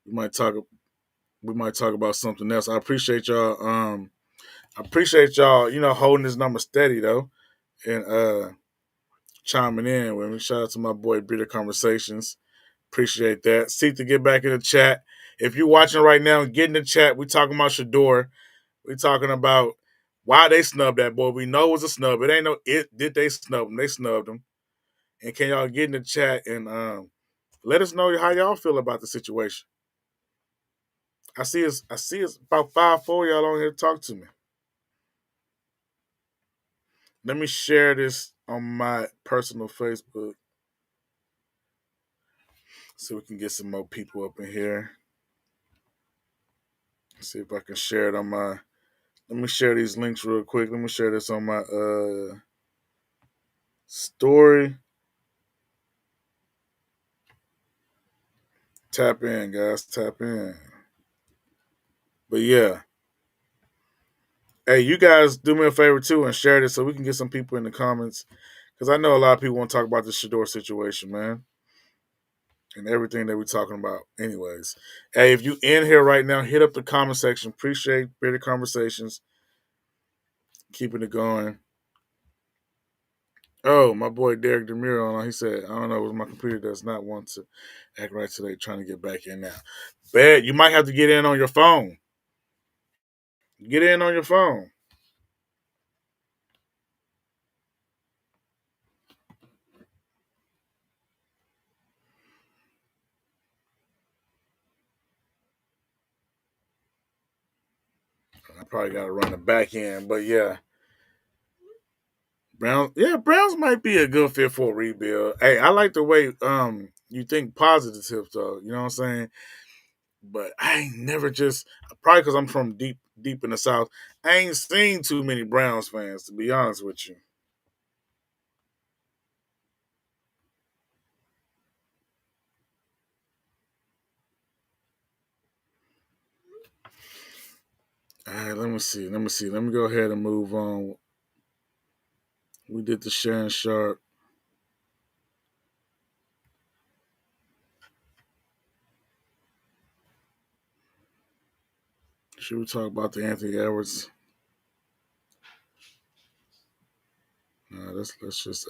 We might talk about something else. I appreciate y'all. Holding this number steady though, and chiming in with me. Shout out to my boy Bitter Conversations. Appreciate that. Seek to get back in the chat. If you're watching right now, get in the chat. We talking about Shedeur. We talking about why they snubbed that boy. We know it was a snub. It ain't no did they snub him. They snubbed him. And can y'all get in the chat and let us know how y'all feel about the situation. I see it's about 5-4 y'all on here to talk to me. Let me share this on my personal Facebook so we can get some more people up in here. See if I can share it on my. Let me share these links real quick. Let me share this on my story. Tap in, guys. Tap in. But yeah. Hey, you guys do me a favor too and share this so we can get some people in the comments. Because I know a lot of people want to talk about the Shedeur situation, man. And everything that we're talking about. Anyways. Hey, if you in here right now, hit up the comment section. Appreciate Bitter Conversations. Keeping it going. Oh, my boy Derek Demure on. He said, I don't know, it was my computer does not want to act right today, trying to get back in now. Bad. You might have to get in on your phone. Get in on your phone. I probably got to run the back end, but yeah. Browns might be a good fit for a rebuild. Hey, I like the way you think positive though. You know what I'm saying? But I ain't never probably because I'm from deep in the South. I ain't seen too many Browns fans, to be honest with you. All right, let me see. Let me go ahead and move on. We did the Shannon Sharpe. Should we talk about the Anthony Edwards? Let's just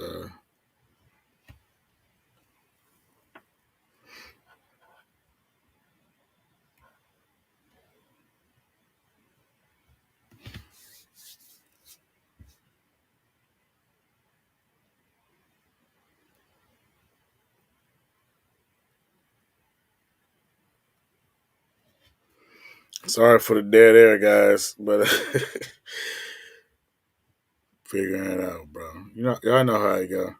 sorry for the dead air, guys, but figuring it out, bro. Y'all know how it go.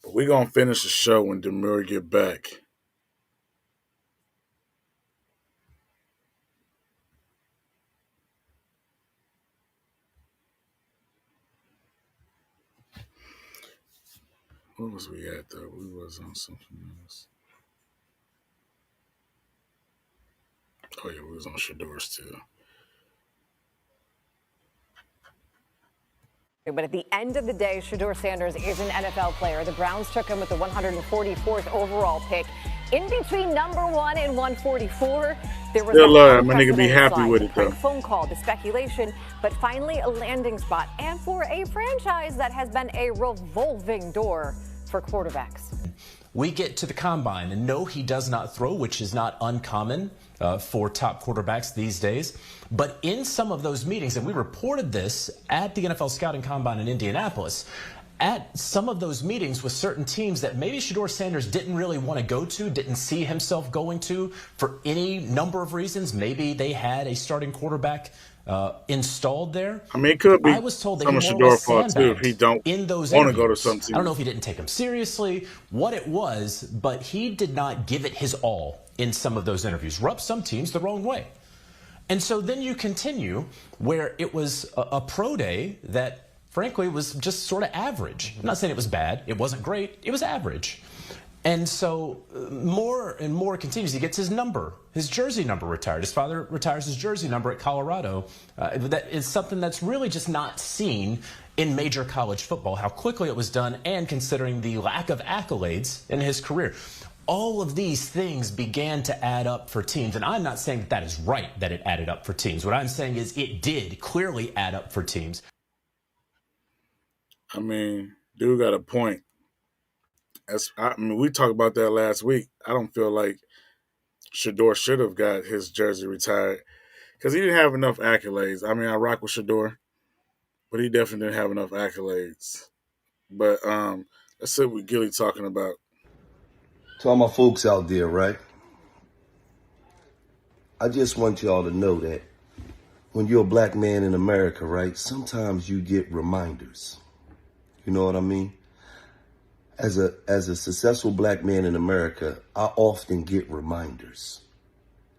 But we're gonna finish the show when Demure get back. What was we at though? We was on something else. Oh yeah, we was on Shedeur still. But at the end of the day, Shedeur Sanders is an NFL player. The Browns took him with the 144th overall pick. In between number 1 and 144, there was my nigga be happy with it though. Phone call, the speculation, but finally a landing spot, and for a franchise that has been a revolving door for quarterbacks. We get to the combine, and no, he does not throw, which is not uncommon for top quarterbacks these days. But in some of those meetings, and we reported this at the NFL Scouting Combine in Indianapolis, at some of those meetings with certain teams that maybe Shedeur Sanders didn't really want to go to, didn't see himself going to for any number of reasons. Maybe they had a starting quarterback installed there. I mean, it could I be was told that some he of more or less Shedeur fault too if he sandbagged don't in those want to go to some interviews. I don't know teams. if he didn't take them seriously, what it was, but he did not give it his all in some of those interviews. Rubbed some teams the wrong way. And so then you continue where it was a pro day that, frankly, was just sort of average. I'm not saying it was bad. It wasn't great. It was average. And so more and more continues. He gets his number, his jersey number retired. His father retires his jersey number at Colorado. That is something that's really just not seen in major college football, how quickly it was done, and considering the lack of accolades in his career. All of these things began to add up for teams. And I'm not saying that that is right, that it added up for teams. What I'm saying is it did clearly add up for teams. I mean, dude got a point. I mean, we talked about that last week. I don't feel like Shedeur should have got his jersey retired because he didn't have enough accolades. I mean, I rock with Shedeur, but he definitely didn't have enough accolades. But let's see what Gilly talking about. To all my folks out there, right? I just want y'all to know that when you're a black man in America, right, sometimes you get reminders. You know what I mean? As a successful black man in America, I often get reminders.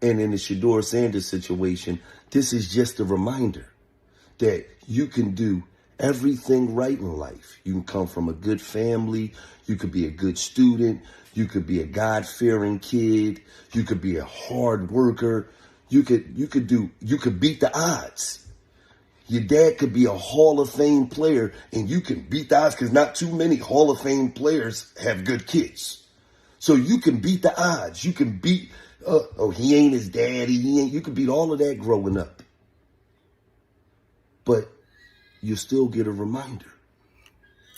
And in the Shedeur Sanders situation, this is just a reminder that you can do everything right in life. You can come from a good family. You could be a good student. You could be a God-fearing kid. You could be a hard worker. You could beat the odds. Your dad could be a Hall of Fame player, and you can beat the odds because not too many Hall of Fame players have good kids. So you can beat the odds. You can beat, he ain't his daddy. You can beat all of that growing up. But you still get a reminder.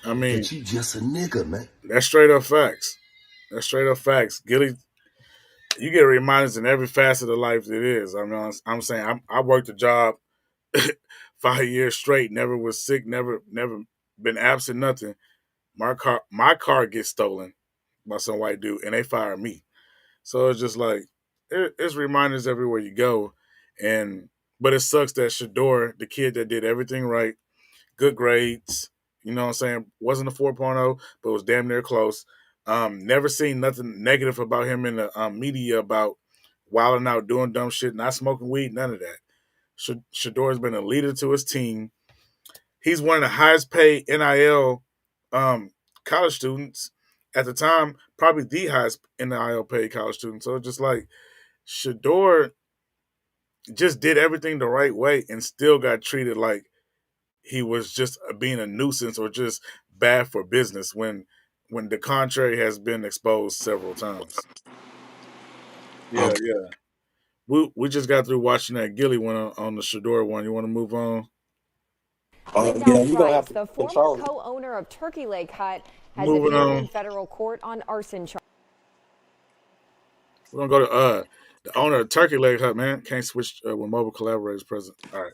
I mean, that you just a nigga, man. That's straight up facts. That's straight up facts. Gilly, you get reminders in every facet of life it is. I mean, I'm saying I worked a job 5 years straight, never was sick, never been absent, nothing. My car gets stolen by some white dude, and they fire me. So it's just like it's reminders everywhere you go, but it sucks that Shedeur, the kid that did everything right, good grades, you know what I'm saying, wasn't a 4.0, but was damn near close. Never seen nothing negative about him in the media about wilding out, doing dumb shit, not smoking weed, none of that. Shedeur has been a leader to his team. He's one of the highest paid NIL college students at the time, probably the highest NIL paid college student. So just like Shedeur just did everything the right way and still got treated like he was just being a nuisance or just bad for business when the contrary has been exposed several times. Yeah, Okay. yeah. We just got through watching that Gilly one on the Shedeur one. You want to move on? Now, You're gonna have Price, to the former control it. co-owner of Turkey Leg Hut, has Moving appeared in on. federal court on arson charges. We're gonna go to the owner of Turkey Leg Hut, man. Can't switch when mobile collaborators present. All right.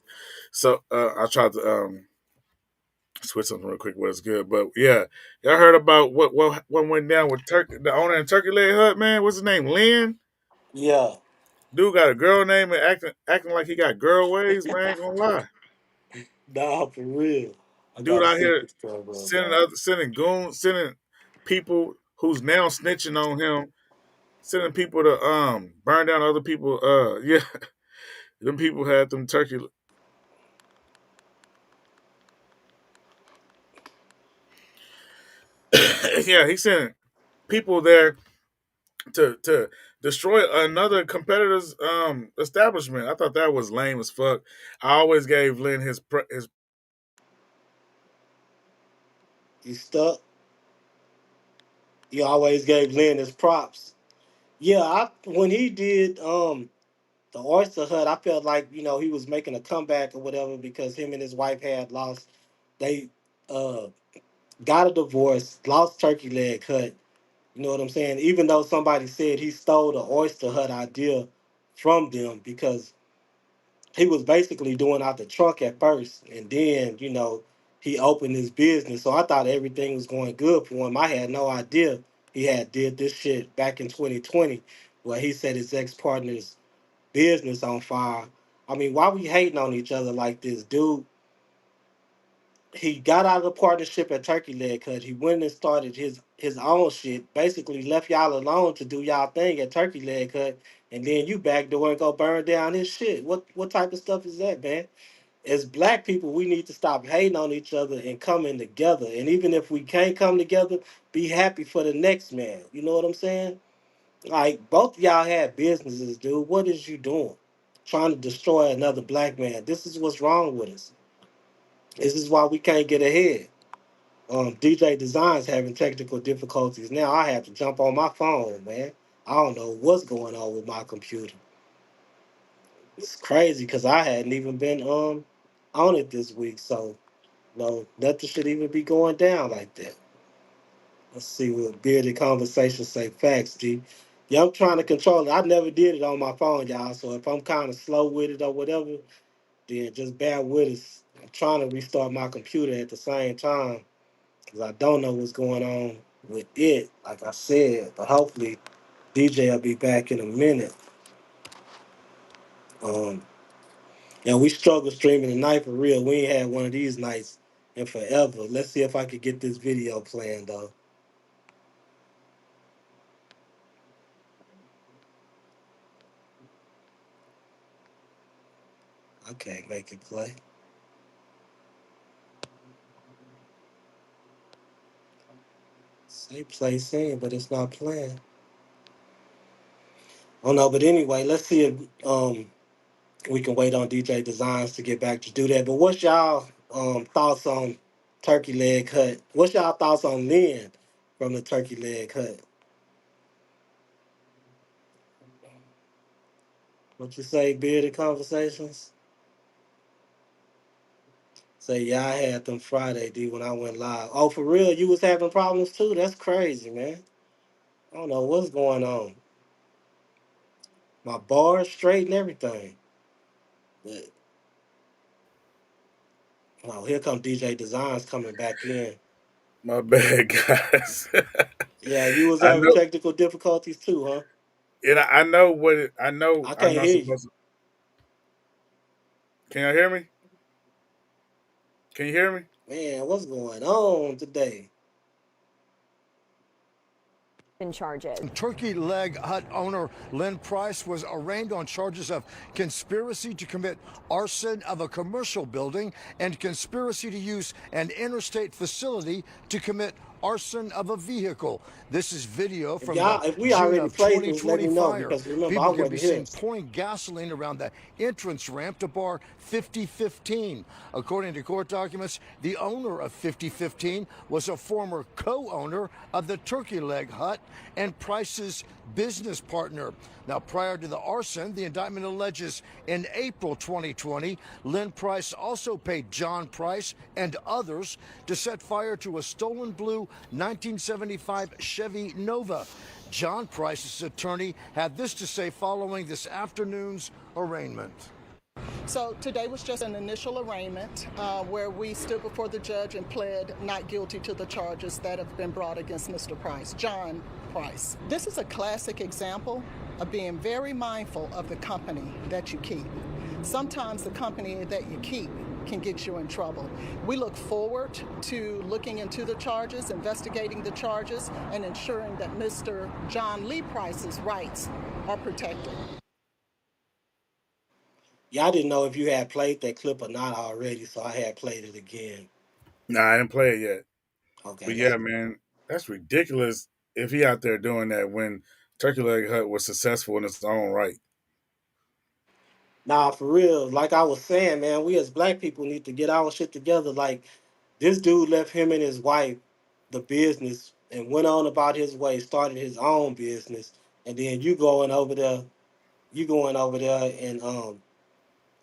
So I tried to switch something real quick. What's good? But yeah, y'all heard about what went down with the owner of Turkey Leg Hut, man? What's his name? Lynn. Yeah. Dude got a girl name and acting like he got girl ways, man. Ain't gonna lie. Nah, for real. I Dude gotta out see here this stuff, bro, sending dog. sending people who's now snitching on him, sending people to burn down other people. Yeah, them people had them turkey. Yeah, he sent people there to destroy another competitor's establishment. I thought that was lame as fuck. I always gave Lynn his You stuck? You always gave Lynn his props. Yeah, when he did the Oyster Hut, I felt like, he was making a comeback or whatever because him and his wife had lost. They uh got a divorce, lost Turkey Leg Hut. You know what I'm saying? Even though somebody said he stole the Oyster Hut idea from them because he was basically doing out the trunk at first, and then he opened his business. So I thought everything was going good for him. I had no idea he had did this shit back in 2020, where he set his ex partner's business on fire. I mean, why we hating on each other like this, dude? He got out of the partnership at Turkey Leg Cut. He went and started his own shit. Basically, left y'all alone to do y'all thing at Turkey Leg Cut, and then you backdoor and go burn down his shit. What type of stuff is that, man? As black people, we need to stop hating on each other and coming together. And even if we can't come together, be happy for the next man. You know what I'm saying? Like both of y'all had businesses, dude. What is you doing? Trying to destroy another black man. This is what's wrong with us. This is why we can't get ahead. DJ Design's having technical difficulties now. I have to jump on my phone, man. I don't know what's going on with my computer. It's crazy because I hadn't even been on it this week, so no, nothing should even be going down like that. Let's see what bearded conversations say. Facts, G. Yeah, I'm trying to control it. I never did it on my phone, y'all. So if I'm kind of slow with it or whatever, then just bear with us. I'm trying to restart my computer at the same time because I don't know what's going on with it, like I said. But hopefully, DJ will be back in a minute. Um, we struggle streaming tonight for real. We ain't had one of these nights in forever. Let's see if I could get this video playing though. I can't make it play. Say play scene, but it's not playing. Oh no, but anyway, let's see if we can wait on DJ Designs to get back to do that. But what's y'all thoughts on Turkey Leg Hut? What's y'all thoughts on Lynn from the Turkey Leg Hut? What you say, Bearded Conversations? Say, yeah, I had them Friday, D, when I went live. Oh, for real? You was having problems too? That's crazy, man. I don't know what's going on. My bar's straight and everything. But, oh, here come DJ Designs coming back in. My bad, guys. Yeah, you was I having know, technical difficulties too, huh? and I know what I know. I I'm can't not hear you. supposed to. Can you hear me? Can you hear me? Man, what's going on today? In charges. Turkey Leg Hut owner Lynn Price was arraigned on charges of conspiracy to commit arson of a commercial building and conspiracy to use an interstate facility to commit arson of a vehicle. This is video from the If we June already of played this, let 2020 me know fire. because remember I People can be wasn't here. seen pouring gasoline around the entrance ramp to bar 5015. According to court documents, the owner of 5015 was a former co-owner of the Turkey Leg Hut and Price's business partner. Now, prior to the arson, the indictment alleges in April 2020, Lynn Price also paid John Price and others to set fire to a stolen blue 1975 Chevy Nova. John Price's attorney had this to say following this afternoon's arraignment. So today was just an initial arraignment where we stood before the judge and pled not guilty to the charges that have been brought against Mr. Price, John Price. This is a classic example of being very mindful of the company that you keep. Sometimes the company that you keep can get you in trouble. We look forward to looking into the charges, investigating the charges, and ensuring that Mr. John Lee Price's rights are protected. Yeah, I didn't know if you had played that clip or not already, so I had played it again. Nah, I didn't play it yet. Okay, But yeah, man, that's ridiculous. If he out there doing that when Turkey Leg Hut was successful in its own right. Nah, for real. Like I was saying, man, we as black people need to get our shit together. Like this dude left him and his wife the business and went on about his way, started his own business, and then you going over there and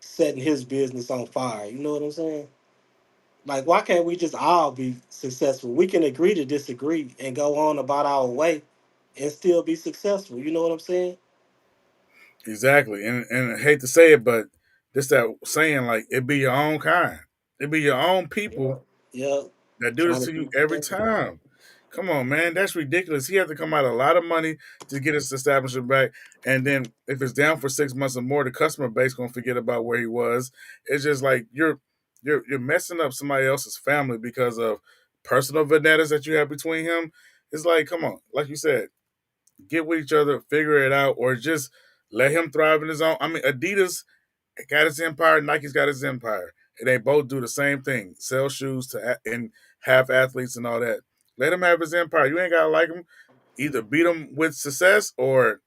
setting his business on fire. You know what I'm saying? Like, why can't we just all be successful? We can agree to disagree and go on about our way and still be successful. You know what I'm saying? Exactly. And I hate to say it, but this that saying like it be your own kind. It be your own people Yeah, That do this trying to to you be every protected. time. Come on, man. That's ridiculous. He had to come out a lot of money to get his establishment back. And then if it's down for 6 months or more, the customer base gonna forget about where he was. It's just like you're messing up somebody else's family because of personal vendettas that you have between him. It's like, come on, like you said, get with each other, figure it out, or just let him thrive in his own. I mean, Adidas got his empire, Nike's got his empire. And they both do the same thing: sell shoes and have athletes and all that. Let him have his empire. You ain't gotta like him. Either beat him with success or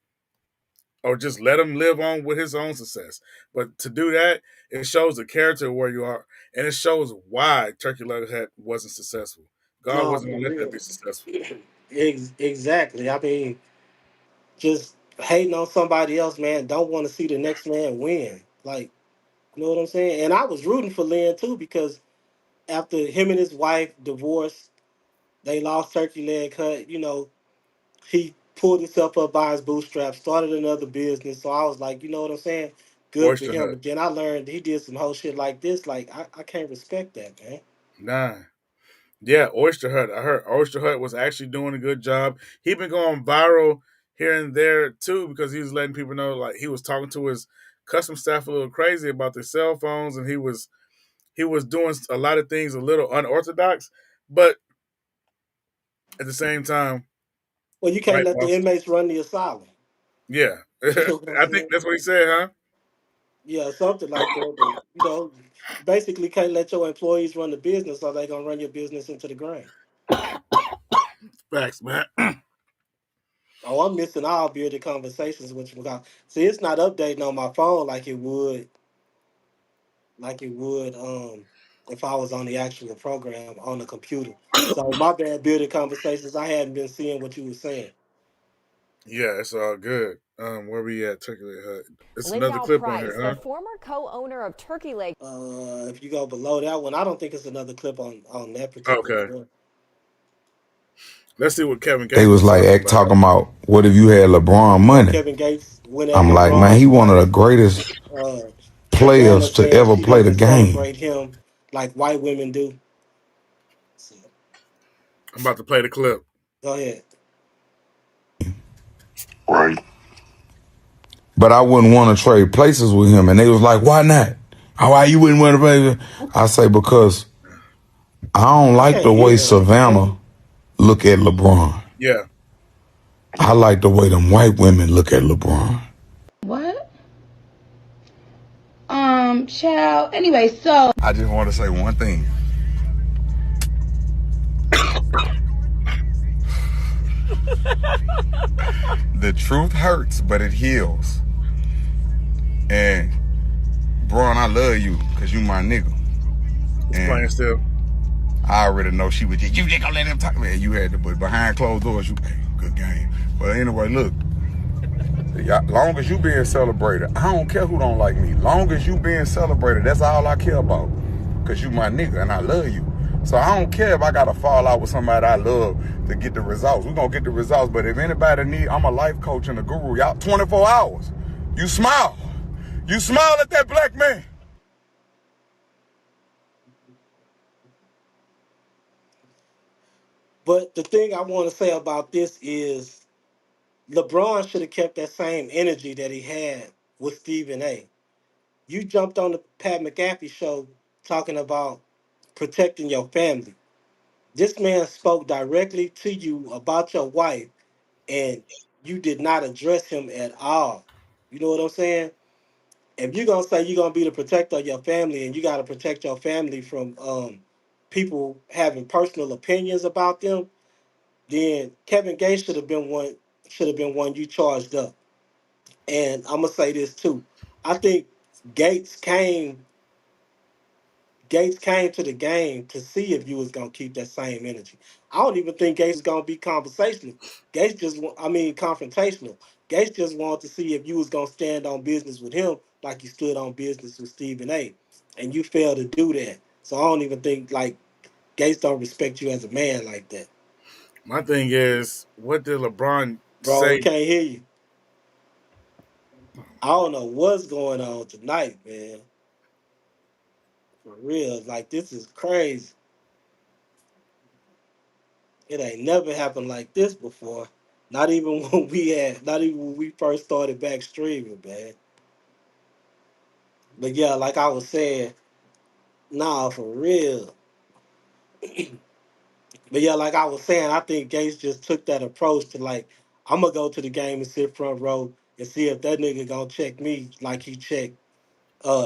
just let him live on with his own success. But to do that, it shows the character of where you are, and it shows why Turkey Leg Hat wasn't successful. God No, wasn't for gonna let that real. be successful. Exactly. I mean, just hating on somebody else, man. Don't want to see the next man win. Like, you know what I'm saying? And I was rooting for Lynn too because after him and his wife divorced, they lost Turkey Leg Hut. You know, he pulled himself up by his bootstraps, started another business. So I was like, you know what I'm saying? Good for Oyster him. Hut. But then I learned he did some whole shit like this. Like, I can't respect that, man. Nah. Yeah, Oyster Hut. I heard Oyster Hut was actually doing a good job. He been going viral here and there too because he was letting people know, like he was talking to his custom staff a little crazy about their cell phones, and he was doing a lot of things a little unorthodox, but at the same time, Well, you can't right, let the boss? inmates run the asylum. Yeah, You know what I'm I think saying? that's what he said, huh? Yeah, something like that. But, you know, basically can't let your employees run the business or they're going to run your business into the ground. Facts, man. Oh, I'm missing all bearded conversations with you. See, it's not updating on my phone like it would if I was on the actual program on the computer. So my bad, bearded conversations. I hadn't been seeing what you were saying. Yeah, it's all good. Where we at? Turkey Leg Hut. It's another Lindell clip on Price, here, the huh? former co-owner of Turkey Leg. If you go below that one, I don't think it's another clip on that particular Okay, one. let's see what Kevin They Gates was was like talking about. talking about what if you had LeBron You know, money? Kevin Gates went at I'm like, man, he LeBron's one of the wife, greatest uh, Savannah, players to saying ever she play the doesn't game. celebrate him like white women do. So, I'm about to play the clip. go ahead. Right. But I wouldn't want to trade places with him. And they was like, why not? Why you wouldn't want to play with him? I say, because I don't I like can't the way hear him, Savannah man. look at LeBron. Yeah, I like the way them white women look at LeBron. What? Child. Anyway, so I just want to say one thing. The truth hurts, but it heals. And Braun, I love you because you my nigga. it's And playing still. I already know she was just, you just gonna let him talk. Man, you had to, but behind closed doors, you, hey, good game. But anyway, look, long as you being celebrated, I don't care who don't like me. Long as you being celebrated, that's all I care about. Because you my nigga and I love you. So I don't care if I got to fall out with somebody I love to get the results. We're going to get the results. But if anybody need, I'm a life coach and a guru. Y'all, 24 hours. You smile. You smile at that black man. But the thing I want to say about this is LeBron should have kept that same energy that he had with Stephen A. You jumped on the Pat McAfee show talking about protecting your family. This man spoke directly to you about your wife, and you did not address him at all. You know what I'm saying? If you're gonna say you're gonna be the protector of your family, and you gotta protect your family from people having personal opinions about them, then Kevin Gates should have been one you charged up. And I'm gonna say this too. I think Gates came Gates came to the game to see if you was gonna keep that same energy. I don't even think Gates was gonna be conversational. Confrontational. Gates just wanted to see if you was gonna stand on business with him like you stood on business with Stephen A. And you failed to do that. So I don't even think like Gates don't respect you as a man like that. My thing is, what did LeBron Bro, we say? can't hear you. I don't know what's going on tonight, man. For real. Like this is crazy. It ain't never happened like this before. Not even not even when we first started back streaming, man. But yeah, like I was saying, nah, for real. But yeah, like I was saying, I think Gates just took that approach to like, I'm gonna go to the game and sit front row and see if that nigga gonna check me like he checked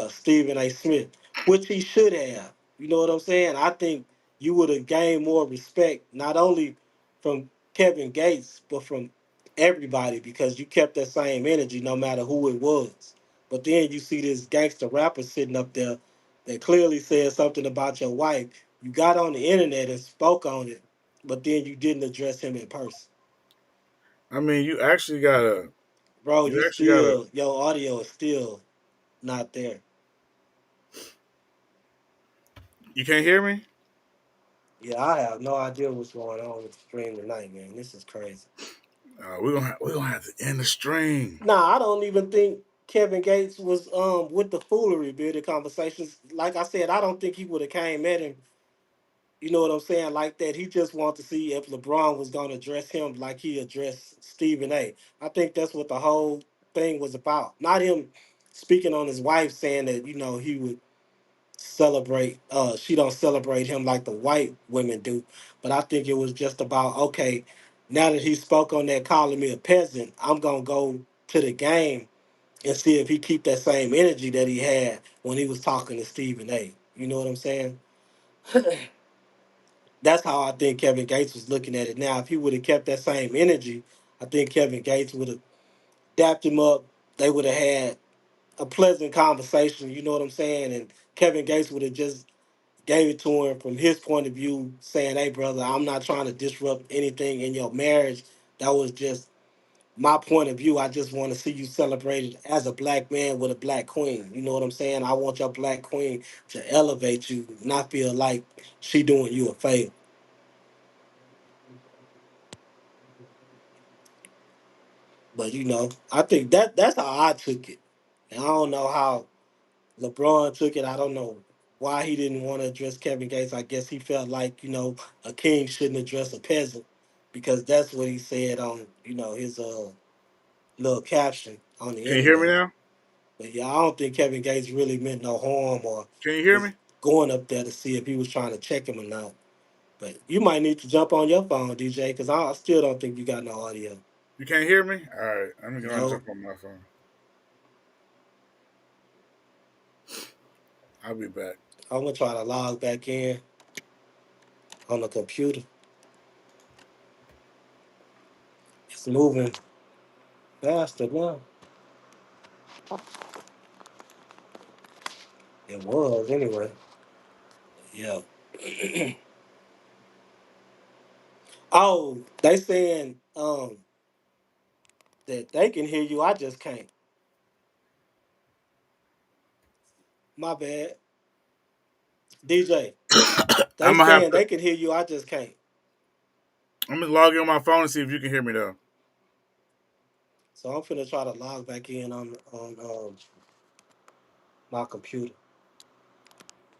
Stephen A. Smith, which he should have. You know what I'm saying? I think you would have gained more respect not only from Kevin Gates but from everybody because you kept that same energy no matter who it was. But then you see this gangster rapper sitting up there that clearly said something about your wife. You got on the internet and spoke on it, but then you didn't address him in person. I mean, you actually gotta. Bro, You actually gotta. your audio is still not there. You can't hear me. Yeah, I have no idea what's going on with the stream tonight, man. This is crazy. We're gonna have to end the stream. Nah, I don't even think Kevin Gates was with the foolery building conversations. Like I said, I don't think he would have came at him. You know what I'm saying? Like that. He just wanted to see if LeBron was gonna address him like he addressed Stephen A. I think that's what the whole thing was about. Not him speaking on his wife saying that, he would celebrate she don't celebrate him like the white women do, but I think it was just about, okay, now that he spoke on that calling me a peasant, I'm gonna go to the game and see if he keep that same energy that he had when he was talking to Stephen A. You know what I'm saying? That's how I think Kevin Gates was looking at it. Now if he would have kept that same energy, I think Kevin Gates would have dapped him up. They would have had a pleasant conversation, you know what I'm saying? And Kevin Gates would have just gave it to him from his point of view, saying, "Hey, brother, I'm not trying to disrupt anything in your marriage. That was just my point of view. I just want to see you celebrated as a black man with a black queen. You know what I'm saying? I want your black queen to elevate you, not feel like she doing you a favor." But I think that's how I took it. And I don't know how LeBron took it. I don't know why he didn't want to address Kevin Gates. I guess he felt like, a king shouldn't address a peasant because that's what he said on, his little caption on the Can you hear me internet. now? But yeah, I don't think Kevin Gates really meant no harm or Can you hear was me? going up there to see if he was trying to check him or not. But you might need to jump on your phone, DJ, because I still don't think you got no audio. You can't hear me? All right, I'm gonna No, jump on my phone. I'll be back. I'm gonna try to log back in on the computer. It's moving faster now. It was anyway. Yeah. Oh, they saying that they can hear you. I just can't. My bad. DJ, they I'm gonna have saying to. they can hear you. I just can't. I'm gonna log in on my phone and see if you can hear me though. So I'm finna try to log back in on my computer.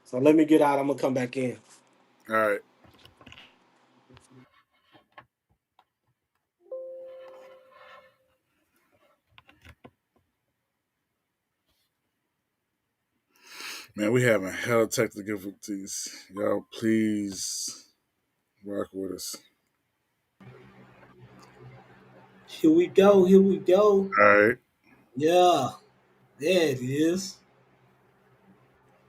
So let me get out. I'm gonna come back in. All right, man. We having hell technical difficulties. Y'all, please rock with us. Here we go. Here we go. All right. Yeah, there it is.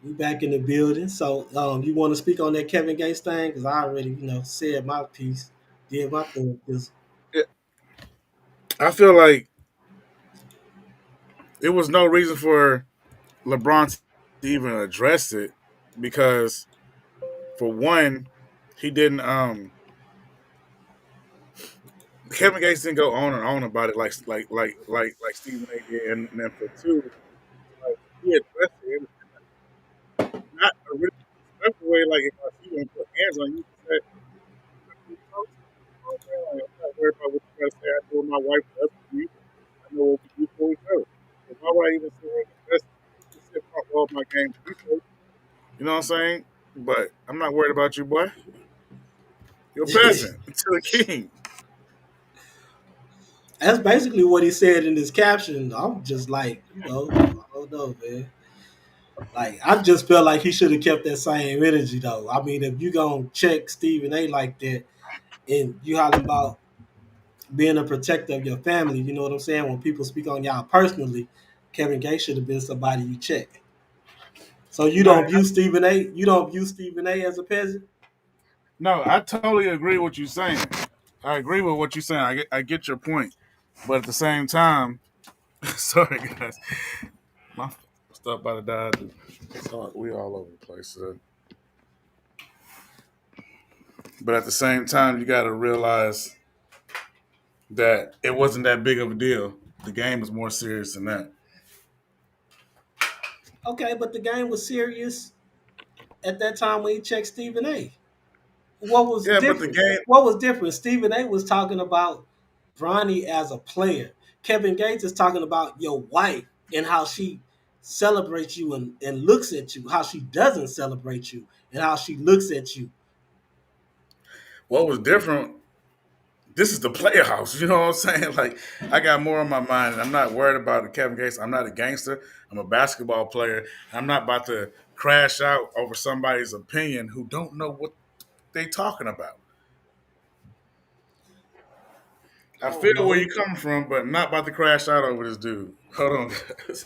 We back in the building. So you want to speak on that Kevin Gates thing? Because I already said my piece, did my thing. Cause Yeah, I feel like there was no reason for LeBron to even address it because, for one, he didn't. Kevin Gates didn't go on and on about it like Stephen A. did, and then for two, like he addressed it not a really disrespectful way. Like if I see you and put hands on you, say, you know, I'm not worried about what you gotta say. I know what my wife does for me. I know what we do for each other. So why would I even sit here and address it? Just sit talk all my game to people. You know what I'm saying? But I'm not worried about you, boy. You're a peasant. to the king. That's basically what he said in his caption. I'm just like, I don't know, man. Like, I just felt like he should have kept that same energy, though. I mean, if you gonna check Stephen A. like that, and you hollering about being a protector of your family, you know what I'm saying? When people speak on y'all personally, Kevin Gates should have been somebody you check. So you No, don't view Stephen A. You don't view Stephen A. as a peasant. no, I totally agree with what you're saying. I agree with what you're saying. I get your point, but at the same time, sorry guys, my stuff about to die. So we all over the place. But at the same time, you got to realize that it wasn't that big of a deal. The game was more serious than that. Okay, but the game was serious at that time when he checked Stephen A. What was Yeah, but the different? game. What was different? Stephen A. was talking about Bronny as a player. Kevin Gates is talking about your wife and how she celebrates you and looks at you, how she doesn't celebrate you, and how she looks at you. What was different? This is the playoffs. You know what I'm saying? Like, I got more on my mind, and I'm not worried about the Kevin Gates. I'm not a gangster. I'm a basketball player. I'm not about to crash out over somebody's opinion who don't know what they talking about. I I don't feel where know. you coming from, but not about to crash out over this dude. Hold on, guys.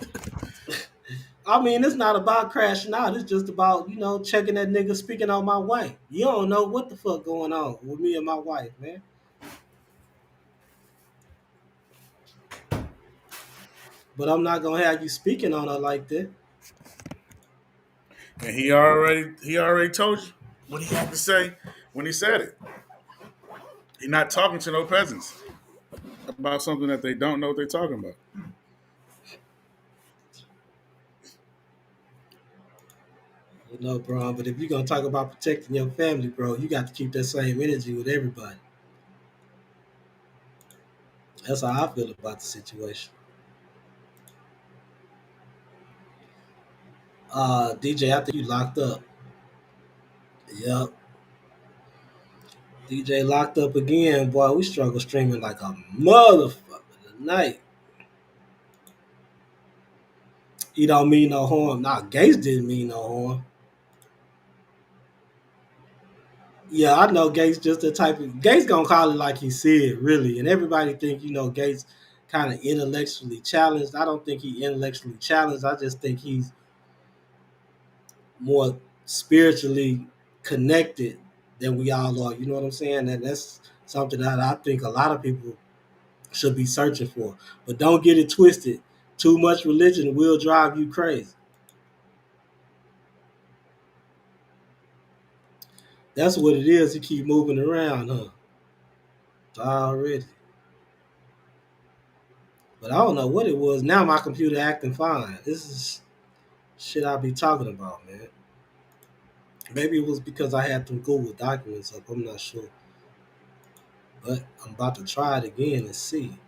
I mean, it's not about crashing out. It's just about, checking that nigga speaking on my wife. You don't know what the fuck going on with me and my wife, man. But I'm not gonna have you speaking on her like that. And he already told you what he had to say when he said it. He's not talking to no peasants about something that they don't know what they're talking about. Bro, but if you're gonna talk about protecting your family, bro, you got to keep that same energy with everybody. That's how I feel about the situation. DJ, I think you locked up. Yep. DJ locked up again. Boy, we struggle streaming like a motherfucker tonight. He don't mean no harm. Nah, Gates didn't mean no harm. Yeah, I know Gates just the type of Gates gonna call it like he said, really. And everybody think, Gates kind of intellectually challenged. I don't think he intellectually challenged. I just think he's more spiritually connected than we all are. You know what I'm saying? And that's something that I think a lot of people should be searching for. But don't get it twisted. Too much religion will drive you crazy. That's what it is. You keep moving around, huh? Already. But I don't know what it was. Now my computer acting fine. This is shit I be talking about, man. Maybe it was because I had them Google documents up. I'm not sure. But I'm about to try it again and see.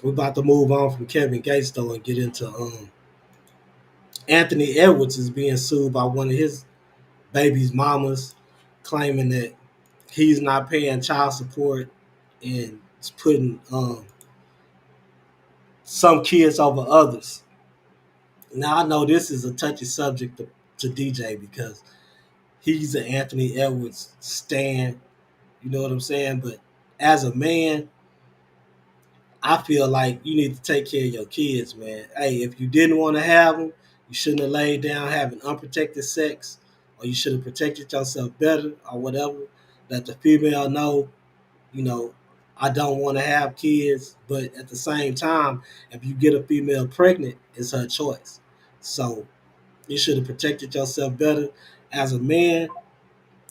We're about to move on from Kevin Gates though and get into Anthony Edwards is being sued by one of his baby's mamas, claiming that he's not paying child support and is putting some kids over others. Now I know this is a touchy subject to DJ because he's an Anthony Edwards stan. You know what I'm saying? But as a man, I feel like you need to take care of your kids, man. Hey, if you didn't want to have them, you shouldn't have laid down having unprotected sex, or you should have protected yourself better, or whatever. Let the female know, you know, I don't want to have kids, but at the same time, if you get a female pregnant, it's her choice. So you should have protected yourself better. As a man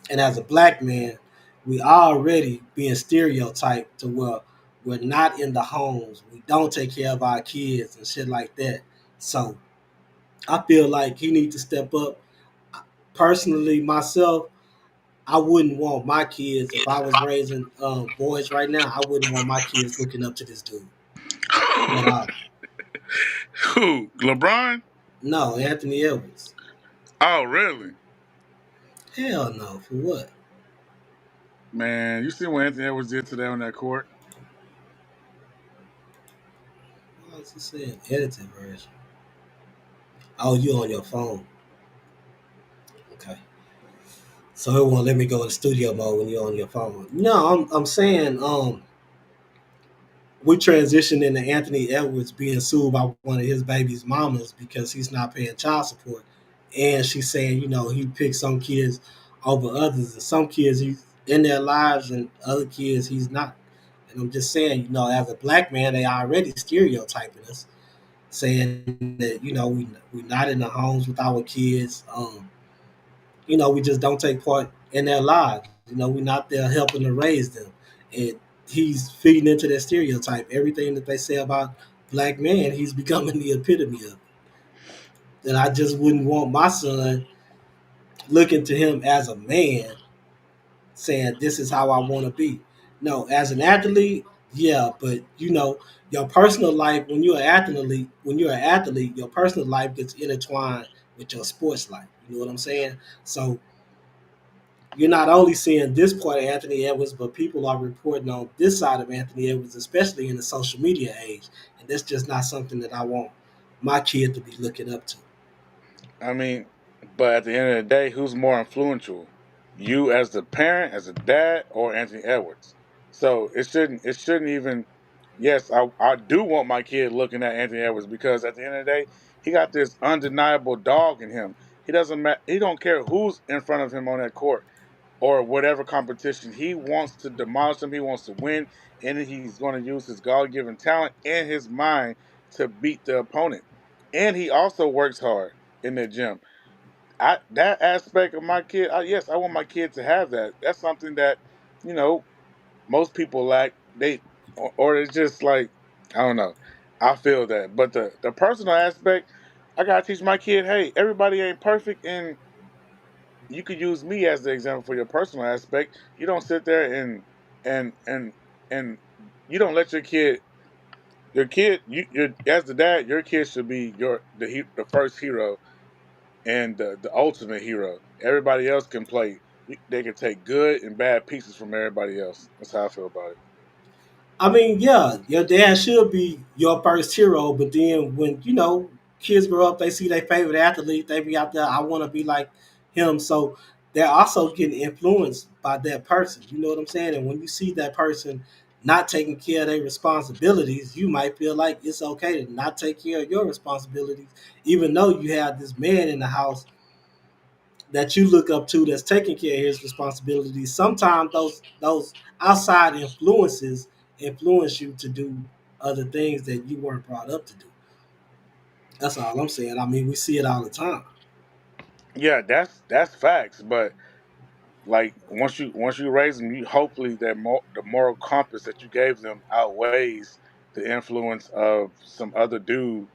and as a black man, we already being stereotyped to where we're not in the homes. We don't take care of our kids and shit like that. So I feel like he needs to step up. Personally, myself, I wouldn't want my kids, if I was raising boys right now, I wouldn't want my kids looking up to this dude at all. Who? LeBron? No, Anthony Edwards. Oh, really? Hell no. For what? Man, you see what Anthony Edwards did today on that court? What was he saying? Edited version. Oh, you on your phone? Okay. So it won't let me go in studio mode when you're on your phone. No, I'm saying we transitioned into Anthony Edwards being sued by one of his baby's mamas because he's not paying child support, and she's saying he picks some kids over others, and some kids he's in their lives, and other kids he's not. And I'm just saying, as a black man, they already stereotyping us, saying that we're not in the homes with our kids. We just don't take part in their lives. We're not there helping to raise them. And he's feeding into that stereotype. Everything that they say about black men, he's becoming the epitome of. And I just wouldn't want my son looking to him as a man saying, this is how I want to be. No, as an athlete, yeah, but your personal life, when you're an athlete, your personal life gets intertwined with your sports life. You know what I'm saying? So you're not only seeing this part of Anthony Edwards, but people are reporting on this side of Anthony Edwards, especially in the social media age. And that's just not something that I want my kid to be looking up to. I mean, but at the end of the day, who's more influential? You as the parent, as a dad, or Anthony Edwards? So it shouldn't even. Yes, I do want my kid looking at Anthony Edwards because at the end of the day, he got this undeniable dog in him. He don't care who's in front of him on that court or whatever competition. He wants to demolish them. He wants to win, and he's going to use his God-given talent and his mind to beat the opponent. And he also works hard in the gym. That aspect of my kid, yes, I want my kid to have that. That's something that you know most people lack. Or it's just like I don't know. I feel that, but the personal aspect, I gotta teach my kid. Hey, everybody ain't perfect, and you could use me as the example for your personal aspect. You don't sit there and and you don't let you as the dad, your kid should be the first hero and the ultimate hero. Everybody else can play. They can take good and bad pieces from everybody else. That's how I feel about it. I mean, yeah, your dad should be your first hero, but then when kids grow up, they see their favorite athlete, they be out there. I want to be like him, so they're also getting influenced by that person. You know what I'm saying? And when you see that person not taking care of their responsibilities, you might feel like it's okay to not take care of your responsibilities, even though you have this man in the house that you look up to that's taking care of his responsibilities. Sometimes those outside influences influence you to do other things that you weren't brought up to do. That's all I'm saying. I mean, we see it all the time. Yeah, that's facts. But like once you raise them, you hopefully the moral compass that you gave them outweighs the influence of some other dude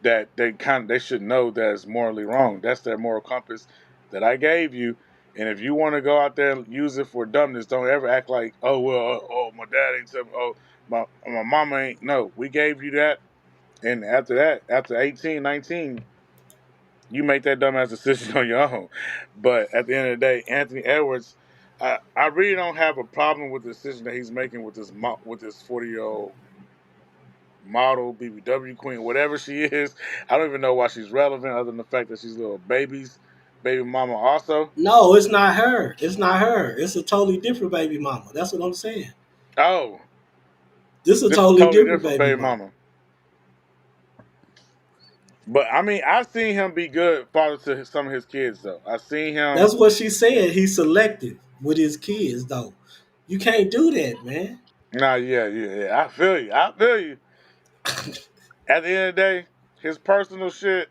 that they should know that is morally wrong. That's their moral compass that I gave you. And if you want to go out there and use it for dumbness, don't ever act like, oh well, my dad ain't tell me, oh my mama ain't. No, we gave you that, and after that, after 18, 19, you make that dumbass decision on your own. But at the end of the day, Anthony Edwards, I really don't have a problem with the decision that he's making with this 40-year-old model, BBW queen, whatever she is. I don't even know why she's relevant other than the fact that she's little baby mama also. No, it's not her. It's not her. It's a totally different baby mama. That's what I'm saying. Oh, This is a this is totally totally different different baby baby mama. mama. But I mean, I've seen him be good father to some of his kids though. I've seen him. That's what she said. He's selective with his kids, though. You can't do that, man. Nah, yeah. I feel you. I feel you. At the end of the day, his personal shit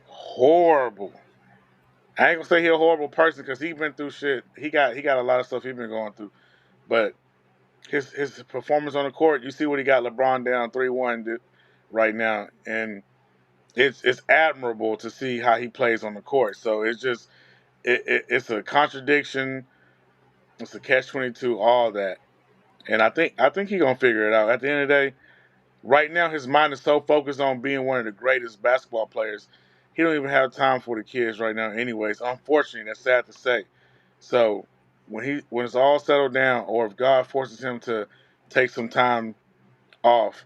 horrible. I ain't gonna say he a horrible person because he been through shit. He got a lot of stuff he been going through. But his performance on the court, you see what he got LeBron down 3-1 right now, and it's admirable to see how he plays on the court. So it's just it's a contradiction. It's a catch-22, all that. And I think he gonna figure it out. At the end of the day, right now his mind is so focused on being one of the greatest basketball players, he don't even have time for the kids right now. Anyways, unfortunately, that's sad to say. So when it's all settled down, or if God forces him to take some time off,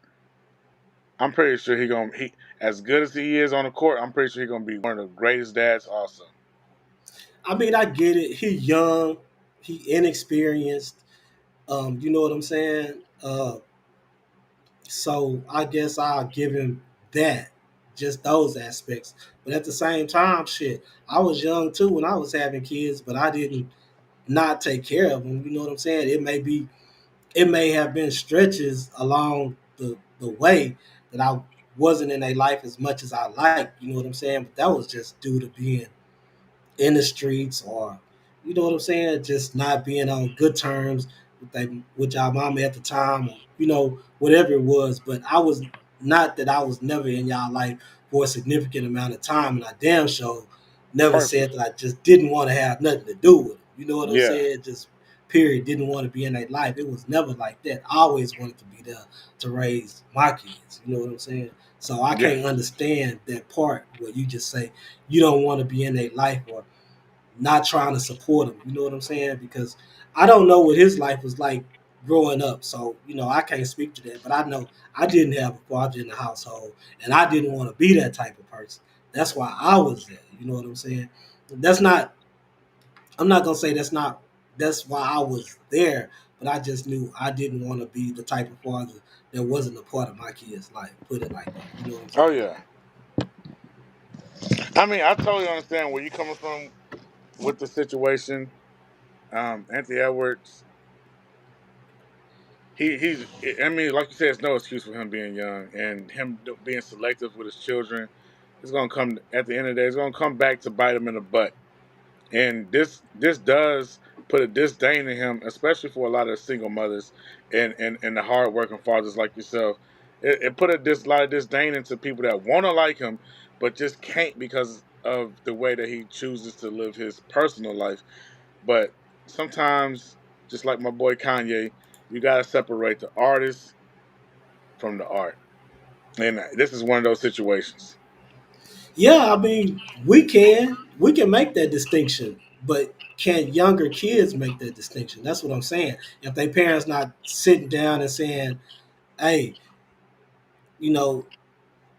I'm pretty sure he as good as he is on the court. I'm pretty sure he's gonna be one of the greatest dads also. I mean, I get it. He young, he inexperienced. You know what I'm saying? So I guess I'll give him that, just those aspects. But at the same time, shit, I was young too when I was having kids, but I didn't not take care of them. You know what I'm saying? It may have been stretches along the way that I wasn't in their life as much as I like. You know what I'm saying? But that was just due to being in the streets, or you know what I'm saying, just not being on good terms with y'all mama at the time, or whatever it was. But I was not that I was never in y'all life for a significant amount of time, and I damn sure never said Perfect. that I just didn't want to have nothing to do with it. You know what I'm Yeah. saying? Just period, didn't want to be in their life. It was never like that. I always wanted to be there to raise my kids. You know what I'm saying? So I Yeah. can't understand that part where you just say you don't want to be in their life, or not trying to support him. You know what I'm saying? Because I don't know what his life was like growing up. So, I can't speak to that. But I know I didn't have a father in the household, and I didn't want to be that type of person. That's why I was there. You know what I'm saying? That's not, I'm not going to say that's why I was there, but I just knew I didn't want to be the type of father that wasn't a part of my kids' life. Put it like that. You know what I'm Oh saying? yeah. I mean, I totally understand where you're coming from with the situation. Anthony Edwards, he's. I mean, like you said, it's no excuse for him being young and him being selective with his children. It's gonna come at the end of the day. It's gonna come back to bite him in the butt. And this does put a disdain in him, especially for a lot of single mothers and the hardworking fathers like yourself. It put lot of disdain into people that want to like him, but just can't because of the way that he chooses to live his personal life. But sometimes, just like my boy Kanye, you gotta separate the artist from the art, and this is one of those situations. Yeah, I mean, we can make that distinction, but can younger kids make that distinction? That's what I'm saying. If their parents not sitting down and saying, "Hey, you know,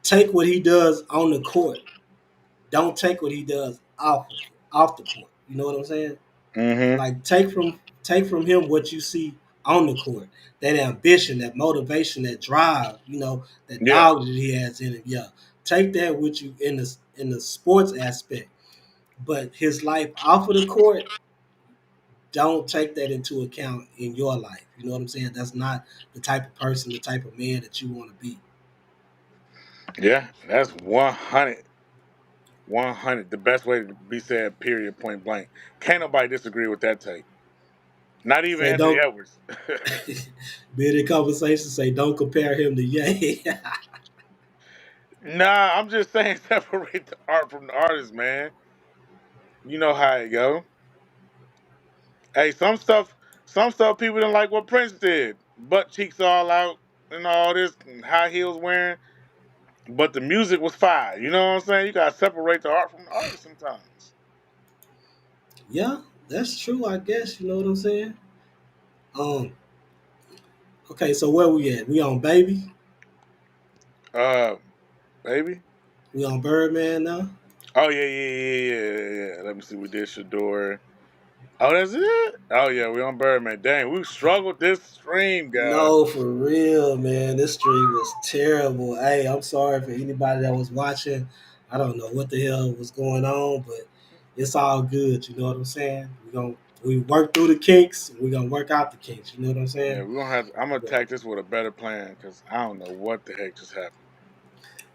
take what he does on the court. Don't take what he does off the court." You know what I'm saying? Mm-hmm. Like take from him what you see on the court. That ambition, that motivation, that drive. That Yeah. dog that he has in him. Yeah, take that with you in the sports aspect. But his life off of the court, don't take that into account in your life. You know what I'm saying? That's not the type of person, the type of man that you want to be. Yeah, that's 100. 100. The best way to be said, period, point blank. Can't nobody disagree with that take. Not even Say Anthony don't Edwards. be in conversation. Say don't compare him to Ye. Nah, I'm just saying separate the art from the artist, man. You know how it go. Hey, some stuff people didn't like what Prince did. Butt cheeks all out and all this and high heels wearing. But the music was fire. You know what I'm saying? You gotta separate the art from the artist sometimes. Yeah, that's true. I guess you know what I'm saying. Um. Okay, so where we at? We on Baby. Uh Baby. We on Birdman now. Oh yeah. Let me see. We did Shedeur. Oh, that's it? Oh, yeah, we on Birdman. Dang, we struggled this stream, guys. No, for real, man. This stream was terrible. Hey, I'm sorry for anybody that was watching. I don't know what the hell was going on, but it's all good. You know what I'm saying? We work through the kinks. We're gonna work out the kinks. You know what I'm Yeah, saying? we gonna have. I'm gonna But attack this with a better plan because I don't know what the heck just happened.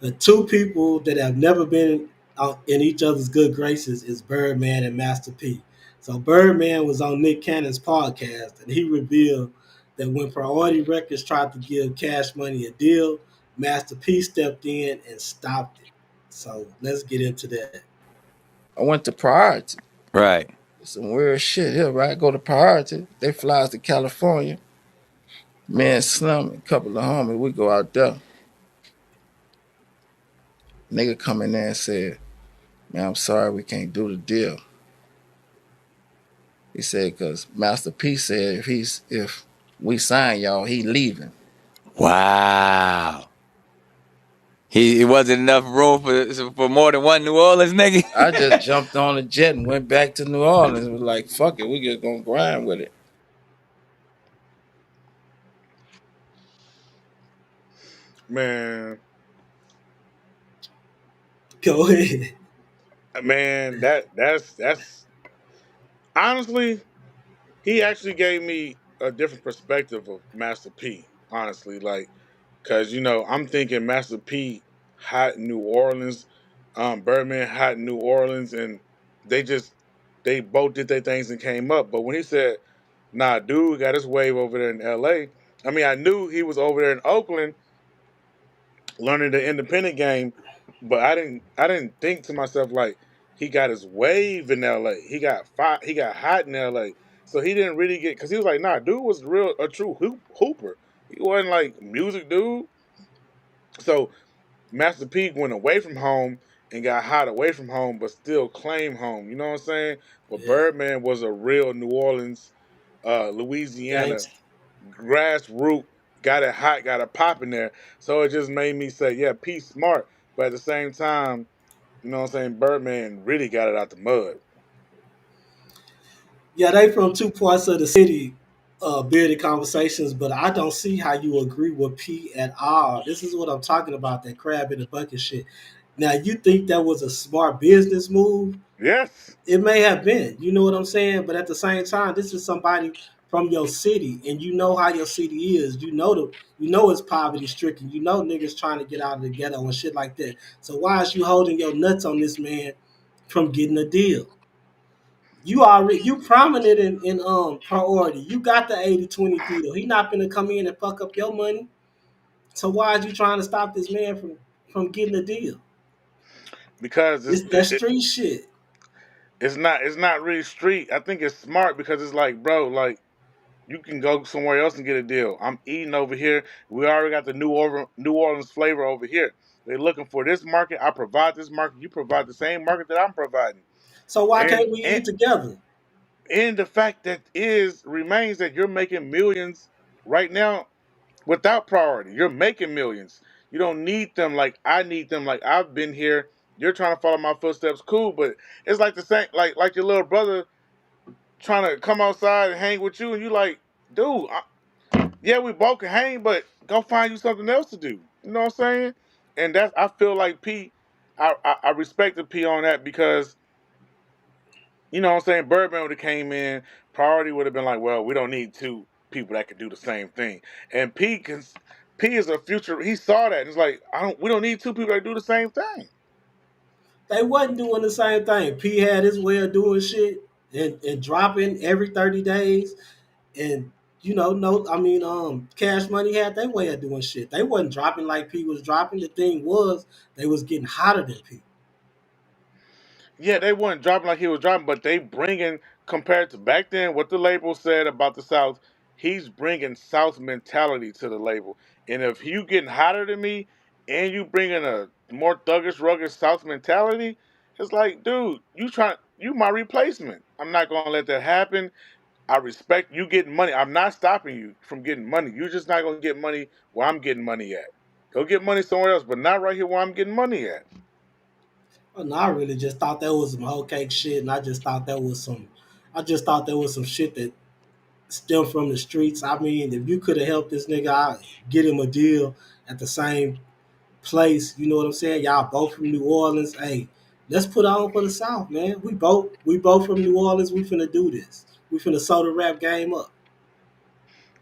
the two people that have never been out in each other's good graces is Birdman and Master P. So Birdman was on Nick Cannon's podcast, and he revealed that when Priority Records tried to give Cash Money a deal, Master P stepped in and stopped it. So let's get into that. I went to Priority. Right. Some weird shit here, right? Go to Priority. They fly us to California. Man, Slim, a couple of homies, we go out there. Nigga come in there and said, man, I'm sorry we can't do the deal. He said because Master P said if we sign y'all, he leaving. Wow. He wasn't enough room for more than one New Orleans nigga. I just jumped on a jet and went back to New Orleans. Was like, fuck it, we just gonna grind with it. Man, Go ahead. man, that's honestly, he actually gave me a different perspective of Master P. Honestly, like, cause I'm thinking Master P hot in New Orleans, Birdman hot in New Orleans, and they just they both did their things and came up. But when he said, "Nah, dude got his wave over there in L.A." I mean, I knew he was over there in Oakland learning the independent game, but I didn't think to myself like he got his wave in LA. He got hot in LA. So he didn't really get because he was like, nah, dude was real a true hooper. He wasn't like music dude. So Master P went away from home and got hot away from home, but still claimed home. You know what I'm saying? But Yeah. Birdman was a real New Orleans, Louisiana Gangsta. grassroots, got it hot, got it popping there. So it just made me say, yeah, P smart, but at the same time, you know what I'm saying, Birdman really got it out the mud. Yeah, they from two parts of the city, building conversations, but I don't see how you agree with P at all. This is what I'm talking about, that crab in the bucket shit. Now, you think that was a smart business move? Yes. It may have been, you know what I'm saying? But at the same time, this is somebody from your city, and you know how your city is. You know it's poverty stricken. You know niggas trying to get out of the ghetto and shit like that. So why is you holding your nuts on this man from getting a deal? You prominent in priority. You got the 80-20 deal. He not gonna come in and fuck up your money. So why are you trying to stop this man from getting a deal? Because It's that street shit. it's not really street. I think it's smart because it's like, bro, like you can go somewhere else and get a deal. I'm eating over here. We already got the New Orleans flavor over here. They're looking for this market. I provide this market. You provide the same market that I'm providing. So why And can't we and eat together? and the fact that is remains that you're making millions right now without priority. You're making millions. You don't need them like I need them. Like I've been here. You're trying to follow my footsteps, cool, but it's like the same, like your little brother trying to come outside and hang with you, and you like, dude, yeah, we both can hang, but go find you something else to do. You know what I'm saying? And that's I feel like P, I respect the P on that because you know what I'm saying. Birdman would have came in, priority would have been like, well, we don't need two people that could do the same thing. And P is a future. He saw that. And it's like we don't need two people that do the same thing. They wasn't doing the same thing. P had his way of doing shit and dropping every 30 days. And no, I mean, Cash Money had their way of doing shit. They wasn't dropping like P was dropping. The thing was, they was getting hotter than P. Yeah, they weren't dropping like he was dropping, but they bringing compared to back then what the label said about the South. He's bringing South mentality to the label, and if you getting hotter than me, and you bringing a more thuggish, rugged South mentality, it's like, dude, you my replacement. I'm not gonna let that happen. I respect you getting money. I'm not stopping you from getting money. You're just not gonna get money where I'm getting money at. Go get money somewhere else, but not right here where I'm getting money at. And I really just thought that was some whole cake shit, and I just thought that was some shit that stemmed from the streets. I mean, if you could have helped this nigga out, get him a deal at the same place, you know what I'm saying? Y'all both from New Orleans. Hey, let's put on for the South, man. We both from New Orleans. We finna do this. We finna sew the rap game up.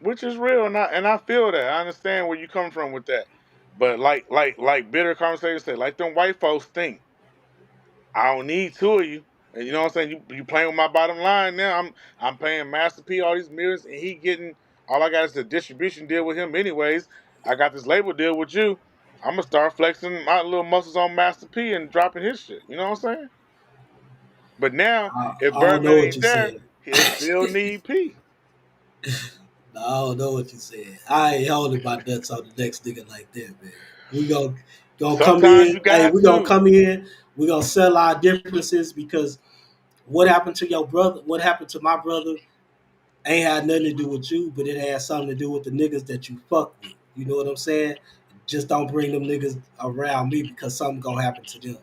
Which is real, and I feel that. I understand where you come from with that. But like bitter conversations say, like them white folks think, I don't need two of you. And you know what I'm saying? You playing with my bottom line now. I'm paying Master P all these millions, and he getting all I got is a distribution deal with him anyways. I got this label deal with you. I'm gonna start flexing my little muscles on Master P and dropping his shit. You know what I'm saying? But now, if I don't know Birdman what ain't you there, said. he'll still need P. I don't know what you said. I ain't holding my nuts on the next nigga like that, man. We gonna come Sometimes in. you Hey, got we gonna to. come in. We gonna sell our differences because What happened to your brother? What happened to my brother? Ain't had nothing to do with you, but it had something to do with the niggas that you fuck with. You know what I'm saying? Just don't bring them niggas around me because something gonna happen to them.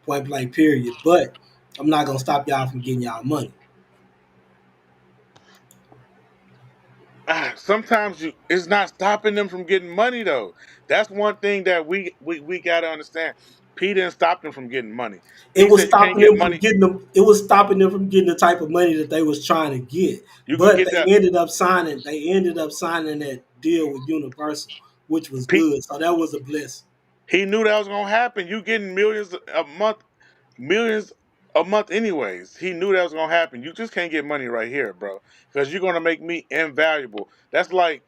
Point blank, period. But I'm not gonna stop y'all from getting y'all money. Sometimes it's not stopping them from getting money though. That's one thing that we got to understand. P didn't stop them from getting money. It He was said you can't stopping get them from money. getting them. It was stopping them from getting the type of money that they was trying to get. You could But get that. they ended up signing. They ended up signing that deal with Universal, which was P, good. So that was a blessing. he knew that was gonna happen. You getting millions a month anyways. He knew that was gonna happen. You just can't get money right here, bro, because you're gonna make me invaluable. That's like.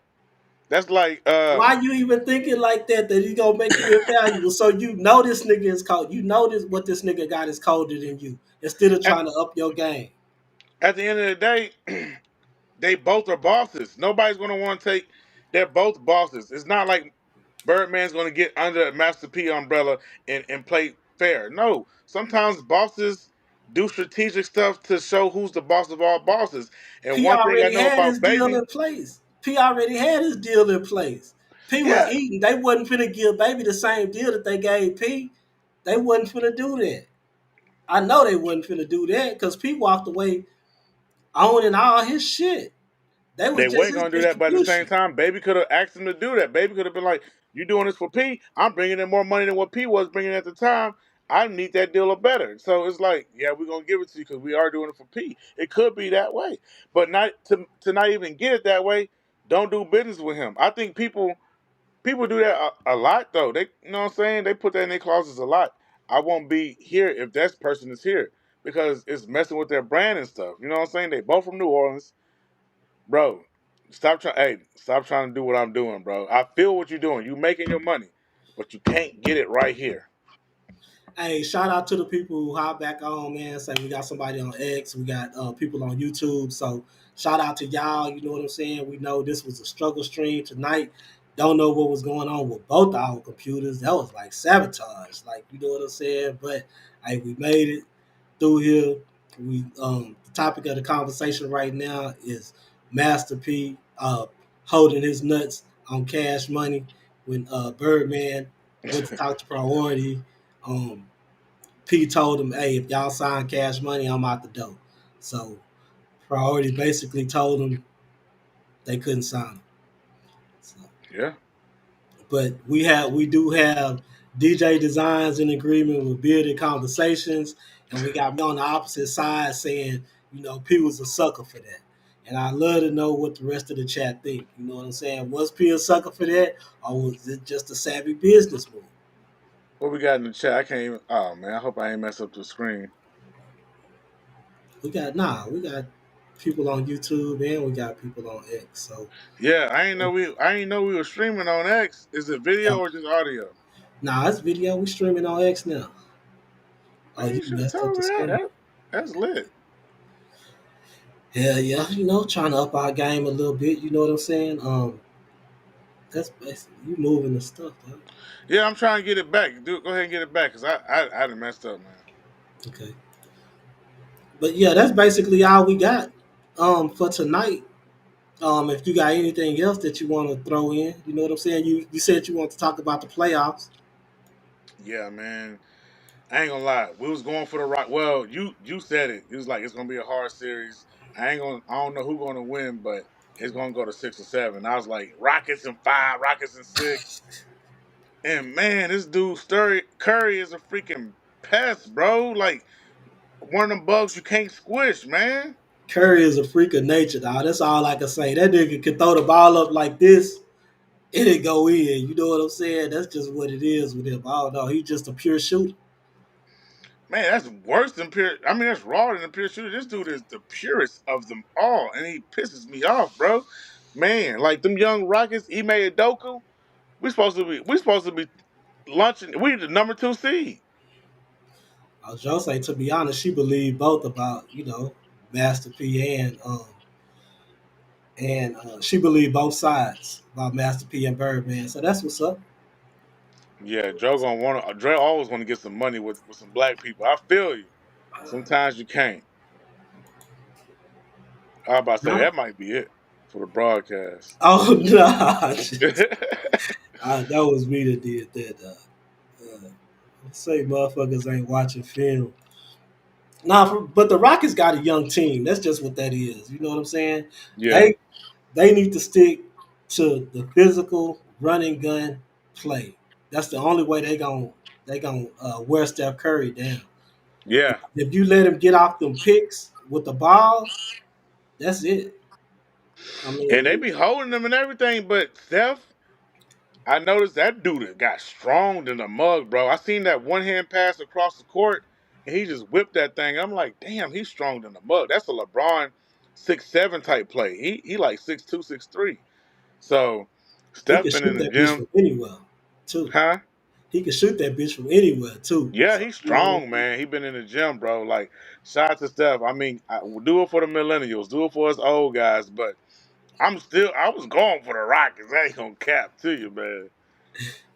Why you even thinking like that? That he gonna make you invaluable? So you know this nigga is cold. You know this what this nigga got is colder than you. Instead of at, trying to up your game. at the end of the day, they both are bosses. Nobody's gonna want to take. They're both bosses. It's not like Birdman's gonna get under a Master P umbrella and play fair. No, sometimes bosses do strategic stuff to show who's the boss of all bosses. And P one thing I already know had his about deal Baby, in place. P already had his deal in place. P was yeah, eating. They wasn't finna give Baby the same deal that they gave P. They wasn't finna do that. I know they wasn't finna do that because P walked away owning all his shit. They was they just weren't his gonna do that. But at the same distribution. time, Baby could have asked him to do that. Baby could have been like, "You doing this for P? I'm bringing in more money than what P was bringing at the time. I need that deal or better." So it's like, yeah, we're gonna give it to you because we are doing it for P. It could be that way, but not to not even get it that way. Don't do business with him. I think people do that a lot though. They, you know what I'm saying? They put that in their clauses a lot. I won't be here if that person is here because it's messing with their brand and stuff. You know what I'm saying? They both from New Orleans, bro. Stop trying. Hey, stop trying to do what I'm doing, bro. I feel what you're doing. You making your money, but you can't get it right here. Hey, shout out to the people who hop back on, man. Say we got somebody on X, we got people on YouTube. So shout out to y'all. You know what I'm saying? We know this was a struggle stream tonight. Don't know what was going on with both our computers. That was like sabotage. Like, you know what I'm saying? But hey, we made it through here. We the topic of the conversation right now is Master P holding his nuts on Cash Money when Birdman went to talk to Priority. Um, P told him, "Hey, if y'all sign Cash Money, I'm out the door." So Priority basically told him they couldn't sign him. So, Yeah. but we do have DJ Designs in agreement with Bearded Conversations, and we got me on the opposite side saying, you know, P was a sucker for that. And I love to know what the rest of the chat think. You know what I'm saying? Was P a sucker for that, or was it just a savvy business move? What we got in the chat? I can't even. Oh man, I hope I ain't mess up the screen. We got people on YouTube and we got people on X. So Yeah, I ain't know we were streaming on X. Is it video or just audio? it's video. We streaming on X now. Oh, Man, you you should have messed up told the me that. screen. That's lit. Hell yeah, you know, trying to up our game a little bit. You know what I'm saying? That's basically you moving the stuff, though. Yeah, I'm trying to get it back. Dude, go ahead and get it back because I done messed up, man. Okay, but yeah, that's basically all we got for tonight. If you got anything else that you want to throw in, you know what I'm saying. You said you want to talk about the playoffs. Yeah, man. I ain't gonna lie. We was going for the rock. Well, you said it. It was like it's gonna be a hard series. I don't know who gonna win, but it's gonna go to 6 or 7. I was like Rockets in 5, Rockets in 6. And man, this dude Curry is a freaking pest, bro. Like one of them bugs you can't squish, man. Curry is a freak of nature, dog. That's all I can say. That nigga can throw the ball up like this, it'll go in. You know what I'm saying? That's just what it is with him. I don't know. He's just a pure shooter. Man, that's worse than pure. I mean, that's rawer than a pure shooter. This dude is the purest of them all, and he pisses me off, bro. Man, like them young Rockets, Ime Udoka. We supposed to be lunching. We the number 2 seed. Jose, to be honest, she believed both about, you know, Master P and she believed both sides about Master P and Birdman. So that's what's up. Yeah, Joe gonna want to. Dre always want to get some money with some black people. I feel you. Sometimes you can't. I was about to say Huh? that might be it for the broadcast. Oh nah, that was me that did that. Say motherfuckers ain't watching film. Nah, but the Rockets got a young team. That's just what that is. You know what I'm saying? Yeah. They need to stick to the physical running gun play. That's the only way they gonna wear Steph Curry down. Yeah. If you let him get off them picks with the ball, that's it. I And they mean, be holding them and everything, but Steph, I noticed that dude got strong in the mug, bro. I seen that one hand pass across the court, and he just whipped that thing. I'm like, damn, he's strong in the mug. That's a LeBron 6'7" type play. He like 6'2", 6'3". So he Steph can been in shoot the that bitch gym, from anywhere too. huh? He can shoot that bitch from anywhere too. Yeah, So he's you know what strong, I mean? man. He been in the gym, bro. Like, shout out to Steph. I mean, do it for the millennials, do it for us old guys. But I was going for the Rockets. I ain't gonna cap to you, man.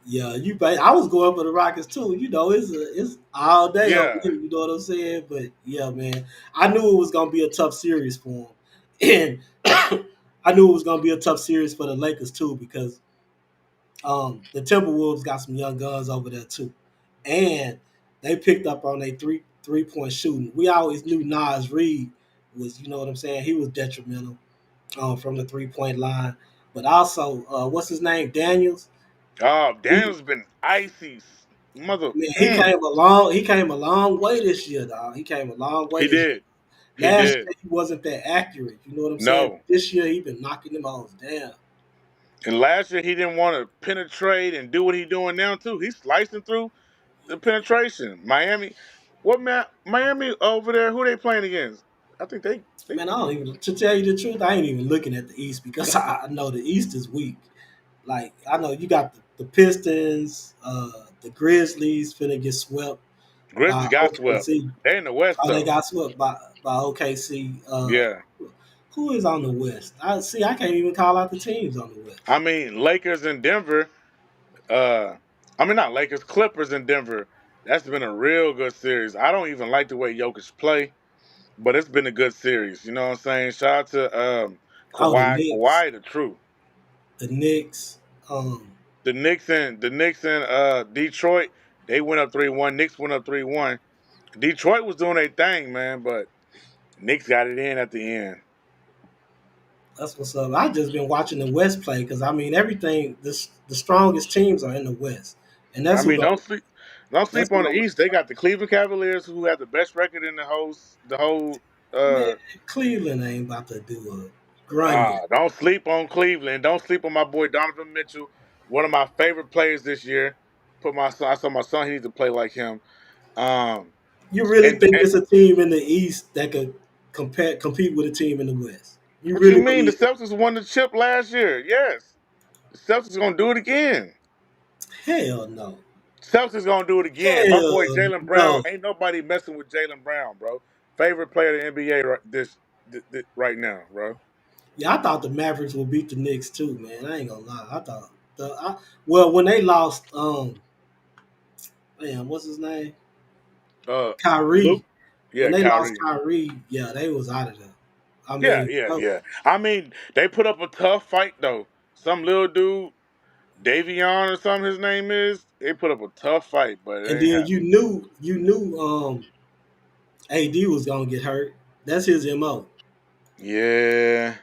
Yeah, I was going for the Rockets too. You know, it's all day over Yeah, here. You know what I'm saying? But yeah, man, I knew it was gonna be a tough series for him, and I knew it was gonna be a tough series for the Lakers too because the Timberwolves got some young guns over there too, and they picked up on a three point shooting. We always knew Nas Reed was, you know what I'm saying? He was detrimental from the 3 point line, but also what's his name, Daniels. oh, He Daniel's been icy, mother. Man, he came a long. He came a long way this year, dog. He came a long way He this year. did, he Last did. year he wasn't that accurate. You know what I'm saying? No, This year he been knocking them hoes down. and last year he didn't want to penetrate and do what he doing now too. He's slicing through the penetration. Miami, what man? Miami over there? Who they playing against? I think they. Man, I don't even. To tell you the truth, I ain't even looking at the East because I know the East is weak. Like I know you got the Pistons, the Grizzlies finna get swept Grizzlies by got swept. OKC. They in the West Oh, they though. got swept by OKC. Yeah. Who is on the West? I can't even call out the teams on the West. I mean, Lakers in Denver. I mean not Lakers, Clippers in Denver. That's been a real good series. I don't even like the way Jokic play, but it's been a good series. You know what I'm saying? Shout out to Oh, the Kawhi. Knicks. Kawhi, the truth. The Knicks. Um, The Knicks and Detroit, they went up 3-1. Knicks went up 3-1. Detroit was doing their thing, man, but Knicks got it in at the end. that's what's up. I just been watching the West play because I mean everything. The strongest teams are in the West, and I mean, don't that's sleep who on the gonna East. They got the Cleveland Cavaliers, who have the best record in the whole. man. Uh, Cleveland ain't about to do a grind. don't sleep on Cleveland. Don't sleep on my boy Donovan Mitchell, one of my favorite players this year. I saw my son. He needs to play like him. Um, You really think and it's a team in the East that could compete with a team in the West? You what you really mean? The believe that? Celtics won the chip last year. Yes, the Celtics gonna do it again. Hell no. Celtics gonna do it again. My boy Hell Jalen Brown. no. Ain't nobody messing with Jalen Brown, bro. Favorite player in the NBA right now, bro. Yeah, I thought the Mavericks would beat the Knicks too, man. I ain't gonna lie. I thought well when they lost man, what's his name? Luke. Kyrie. When Yeah, they lost Kyrie. Kyrie, yeah, they was out of there. I Yeah, mean, yeah, yeah. I mean, they put up a tough fight though. Some little dude, Davion or something his name is. They put up a tough fight, but it and ain't then happen. you knew AD was gonna get hurt. That's his MO. Yeah.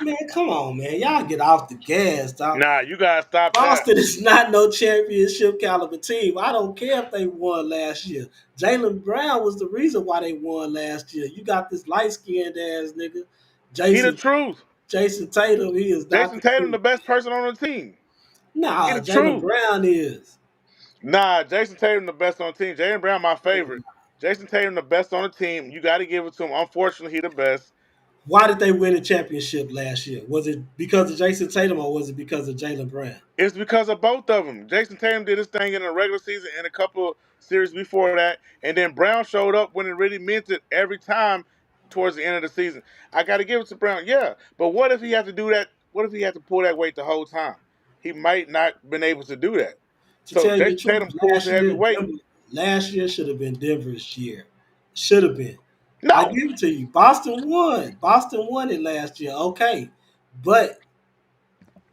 Man, come on, man. Y'all get off the gas, dog. Nah, you gotta stop that. Boston is not no championship caliber team. I don't care if they won last year. Jalen Brown was the reason why they won last year. You got this light skinned ass nigga, He the Jason truth. Jason Tatum. He is not Jason the Tatum, truth. the best person on the team. He Nah, the Jalen truth. Brown is. Nah, Jason Tatum the best on the team. Jalen Brown my favorite. Jason Tatum the best on the team. You got to give it to him. Unfortunately, he the best. Why did they win the championship last year? Was it because of Jason Tatum or was it because of Jalen Brown? It's because of both of them. Jason Tatum did his thing in the regular season and a couple of series before that, and then Brown showed up when it really meant it every time towards the end of the season. I got to give it to Brown, yeah. But what if he had to do that? What if he had to pull that weight the whole time? He might not been able to do that. To So tell you the Jason truth, Tatum pulls the heavy weight. Last year should have been Denver's year. Should have been. I No, give it to you. Boston won. Boston won it last year. Okay, but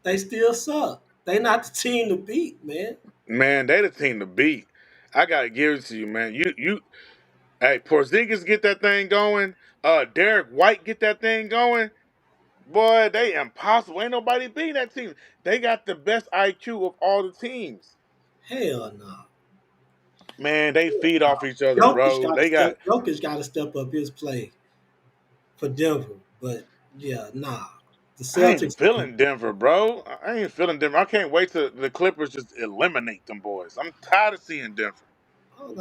they still suck. They not the team to beat, man. man, they the team to beat. I gotta give it to you, man. Hey, Porzingis get that thing going. Derek White get that thing going. Boy, they impossible. Ain't nobody beating that team. They got the best IQ of all the teams. Hell no. Man, they feed off each other, Jokic bro. got to They got. step. Jokic got to step up his play for Denver. But yeah, nah. The I ain't Celtics. feeling Denver, bro. I ain't feeling Denver. I can't wait till the Clippers just eliminate them boys. I'm tired of seeing Denver.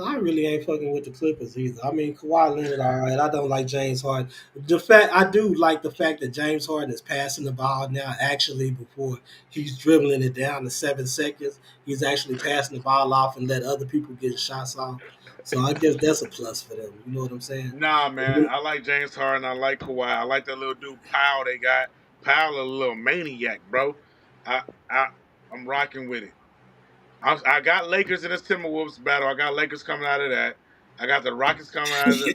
I really ain't fucking with the Clippers either. I mean, Kawhi Leonard, all right. I don't like James Harden. The fact I do like the fact that James Harden is passing the ball now. Actually, before he's dribbling it down to 7 seconds, he's actually passing the ball off and let other people get shots off. So I guess that's a plus for them. You know what I'm saying? Nah, man. I like James Harden. I like Kawhi. I like that little dude Powell they got. Powell a little maniac, bro. I I I'm rocking with it. I got Lakers in this Timberwolves battle. I got Lakers coming out of that. I got the Rockets coming out of the.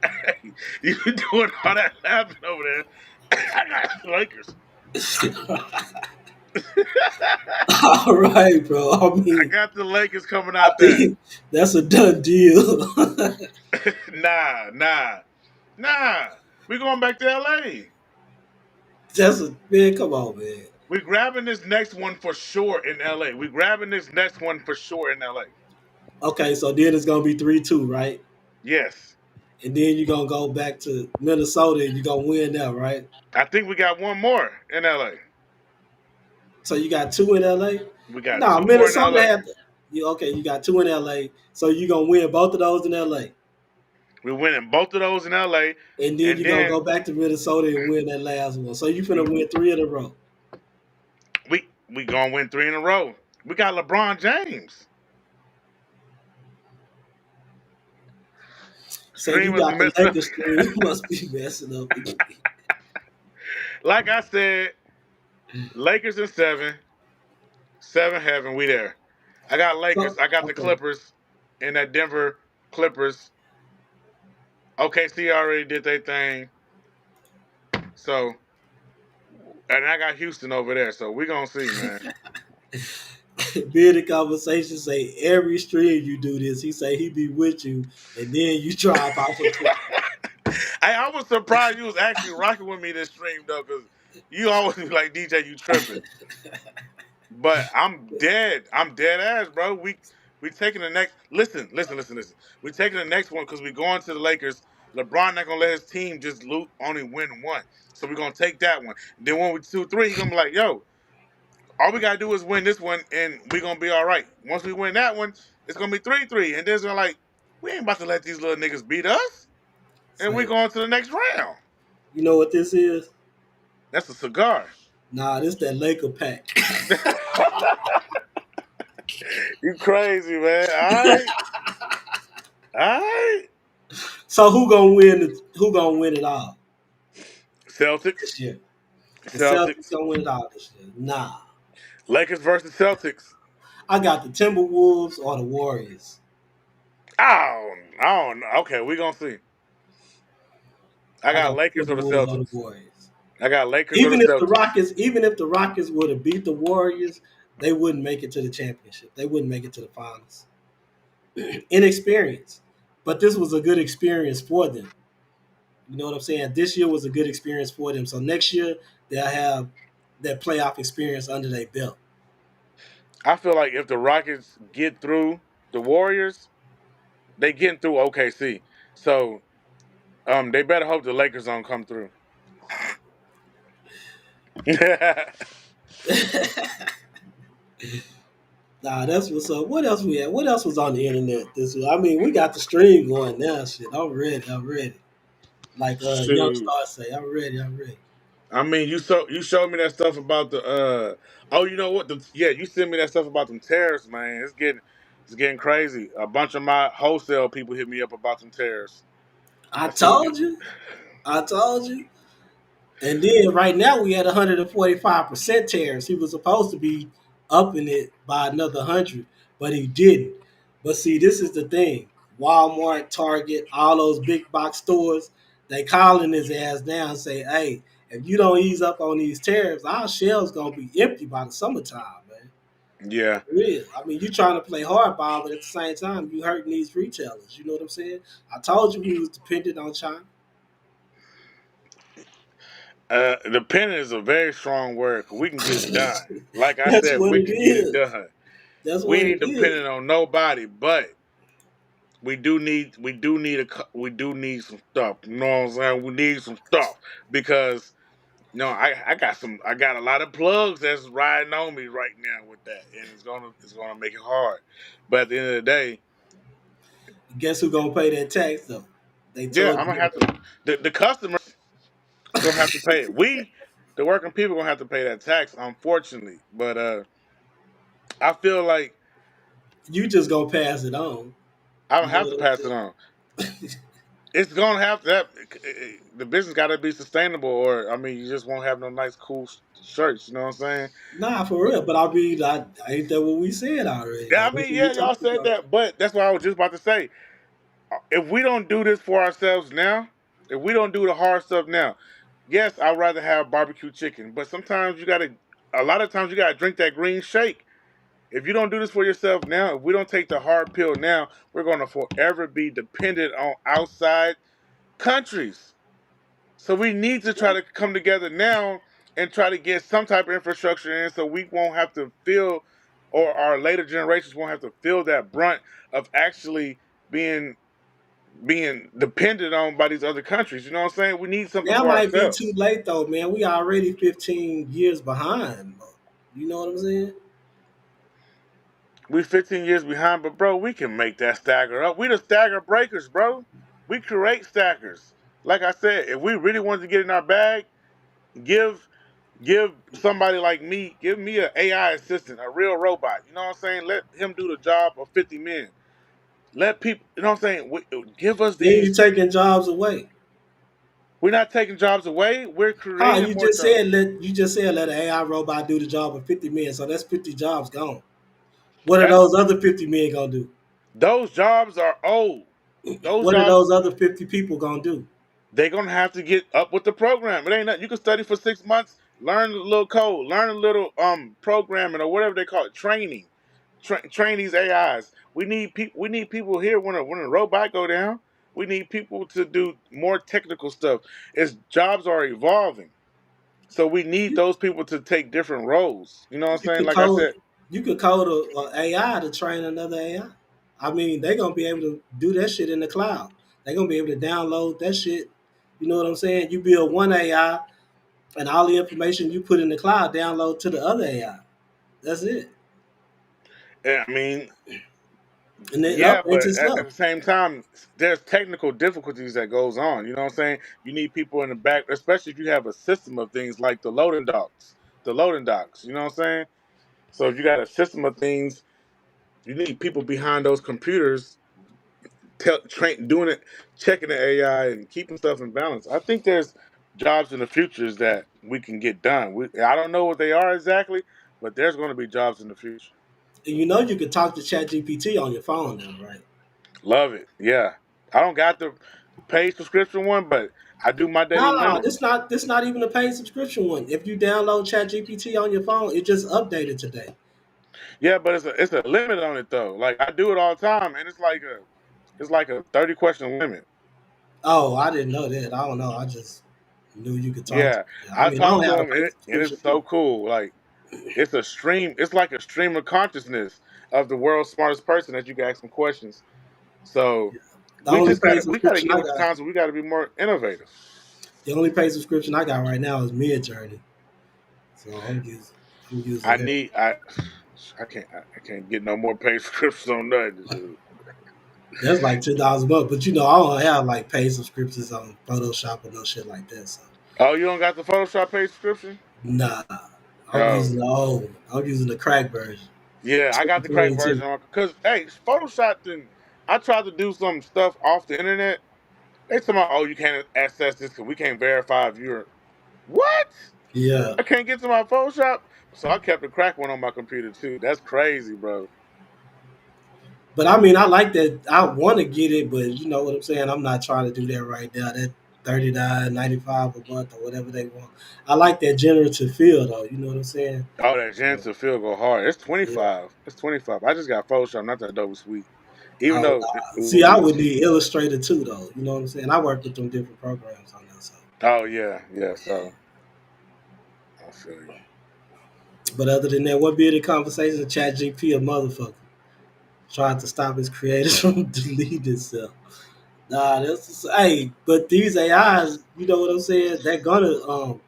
Hey, you doing all that laughing over there? I got the Lakers. All right, bro. I I mean, got the Lakers coming I out that. think that's a done deal. Nah. We going back to LA. That's a man. Come on, man. We grabbing this next one for sure in LA. We grabbing this next one for sure in LA. Okay, so then it's gonna be 3-2, right? Yes. And then you're gonna go back to Minnesota and you're gonna win that, right? I think we got one more in LA. So you got two in LA? We got No, two more in Minnesota LA. had okay, you got two in LA. So you're gonna win both of those in LA. We winning both of those in LA. And then And you're gonna then go back to Minnesota and win that last one. So you finna we win 3 in a row. we gonna win 3 in a row. We got LeBron James. So you Stream must be got the messing up. Lakers stream. You must be messing up again. Like I said, Lakers in 7. 7 heaven, we there. I got Lakers. So I got the okay. Clippers in that Denver Clippers. OKC already did their thing. So, and I got Houston over there. So we gonna see, man. Be in the conversation, say every stream you do this. He say he be with you, and then you drop off a clip. I was surprised you was actually rocking with me this stream though, because you always be like DJ, you tripping. But I'm dead. I'm dead ass, bro. We taking the next. Listen. We taking the next one because we going to the Lakers. LeBron not gonna let his team just only win one. So we're gonna take that one. Then when we 2-3, he gonna be like, yo, all we gotta do is win this one, and we gonna be all right. Once we win that one, it's gonna be 3-3, and then it's gonna like, we ain't about to let these little niggas beat us, and we Say, going to the next round. you know what this is? That's a cigar. Nah, this that Laker pack. You crazy, man. All right. So who gonna win? Who gonna win it all Celtics. this year? The Celtics Celtics. gonna win it all this year. Nah, Lakers versus Celtics. I got the Timberwolves or the Warriors. I don't know. Okay, we gonna see. I I got got the Lakers or the Timberwolves or the Celtics. Warriors. I got Lakers or the Celtics. Even if the Rockets were to beat the Warriors, they wouldn't make it to the championship. They wouldn't make it to the finals. Inexperience, but this was a good experience for them. You know what I'm saying? This year was a good experience for them. So next year they'll have that playoff experience under their belt. I feel like if the Rockets get through the Warriors, they getting through OKC. So they better hope the Lakers don't come through. Nah, that's what's up. What else we had? What else was on the internet this week? I mean, we got the stream going now. Shit, I'm ready. I'm ready. Like Young Shoot. Star say, I'm ready. I'm ready. I mean, you showed me that stuff about the oh, you know what? You sent me that stuff about them tariffs, man. It's getting crazy. A bunch of my wholesale people hit me up about them tariffs. I I said, told you. I told you. And then right now we at 145% tariffs. He was supposed to be upping it by another 100, but he didn't. But see, this is the thing. Walmart, Target, all those big box stores, they calling his ass down and say, hey, if you don't ease up on these tariffs, our shelves gonna be empty by the summertime, man. Yeah. For real. I mean, you trying to play hardball, but at the same time, you hurting these retailers. You know what I'm saying? I told you we was dependent on China. Dependent is a very strong word. 'Cause we can get it done. Like I That's said, what we it can get it is. done. That's We what it ain't is. dependent on nobody, but we do need some stuff. You know what I'm saying? We need some stuff because I got a lot of plugs that's riding on me right now with that, and it's gonna make it hard. But at the end of the day, Guess who gonna pay that tax though? They yeah, told I'm gonna you. have to. The customers gonna have to pay it. The working people, gonna have to pay that tax, unfortunately. But I feel like You just gonna pass it on. I don't You know have to what I'm pass it on. It's gonna have to. The business got to be sustainable, or I mean, you just won't have no nice, cool shirts. You know what I'm saying? Nah, for real. But I mean, ain't that what we said already? Yeah, Though I that's mean, what we yeah, y'all talked said about. that, but that's what I was just about to say. If we don't do this for ourselves now, if we don't do the hard stuff now, yes, I'd rather have barbecue chicken, but sometimes you gotta. A lot of times you gotta drink that green shake. If you don't do this for yourself now, if we don't take the hard pill now, we're gonna forever be dependent on outside countries. So we need to try to come together now and try to get some type of infrastructure in so we won't have to feel or our later generations won't have to feel that brunt of actually being dependent on by these other countries. You know what I'm saying? We need something That for might be too ourselves. late though, man. We already 15 years behind. Bro. You know what I'm saying? We 15 years behind, but bro, we can make that stagger up. We the stagger breakers, bro. We create stackers. Like I said, if we really wanted to get in our bag, give give somebody like me, give me an AI assistant, a real robot. You know what I'm saying? Let him do the job of 50 men. Let people, you know what I'm saying? Give us Then you these. taking jobs away. We're not taking jobs away. We're Huh? creating more jobs. You just said let an AI robot do the job of 50 men. So that's 50 jobs gone. What are That's those other 50 men gonna do? those jobs are old. Those What are jobs those other 50 people gonna do? they're gonna have to get up with the program. It ain't nothing. You can study for 6 months, learn a little code, learn a little programming or whatever they call it, training. Train these AIs. We need people. We need people here when a robot go down. We need people to do more technical stuff. As jobs are evolving, so we need those people to take different roles. You know what I'm You saying? could Like I code. said, You could code a AI to train another AI. I mean, they're gonna be able to do that shit in the cloud. They're gonna be able to download that shit. You know what I'm saying? You build one AI, and all the information you put in the cloud download to the other AI. That's it, I mean, and it yeah, updates but at itself. the same time, there's technical difficulties that goes on. You know what I'm saying? You need people in the back, especially if you have a system of things like the loading docks. You know what I'm saying? So if you got a system of things, you need people behind those computers, doing it, checking the AI and keeping stuff in balance. I think there's jobs in the futures that we can get done. I don't know what they are exactly, but there's going to be jobs in the future. And you know you could talk to ChatGPT on your phone now, right? Love it. Yeah. I don't got the paid subscription one, but I do my daily No, limit. this not even a paid subscription one. If you download ChatGPT on your phone, it just updated today. Yeah, but it's a limit on it though. Like I do it all the time, and it's like a 30 question limit. Oh, I didn't know that. I don't know. I just knew you could talk to Yeah, me. I I mean, I talk don't to have a them, paid and subscription it's either. so cool. Like it's a stream. It's like a stream of consciousnness of the world's smartest person that you can ask them questions. So The only paid we gotta subscription get I with the got, times. We gotta be more innovative. the only paid subscription I got right now is Mid Journey. So I'm using I it. need I can't get no more paid subscriptions on nothing. Shoot. That's like $10 a month, but you know I don't have like paid subscriptions on Photoshop or no shit like that. So Oh, you don't got the Photoshop paid subscription? nah, I'm Oh, using the old one. I'm using the crack version. yeah, I got the crack 2022. version on because hey, Photoshop didn't. I tried to do some stuff off the internet. They told me, oh, you can't access this because we can't verify if you're what? Yeah, I can't get to my Photoshop, so I kept the crack one on my computer too. That's crazy, bro. But I mean, I like that. I want to get it, but you know what I'm saying? I'm not trying to do that right now. That 39, 95 a month or whatever they want. I like that generative feel though. You know what I'm saying? Oh, that chance to field go hard. It's Yeah. 25. It's 25. I just got Photoshop, not that dope sweet. Even Oh, though see, I would need Illustrator too though. You know what I'm saying? I work with them different programs on that. So. Oh yeah. So I feel you. But other than that, what be the conversation? Chat GP a motherfucker tried to stop his creators from deleting itself. Nah, that's hey, but these AIs, you know what I'm saying? They're gonna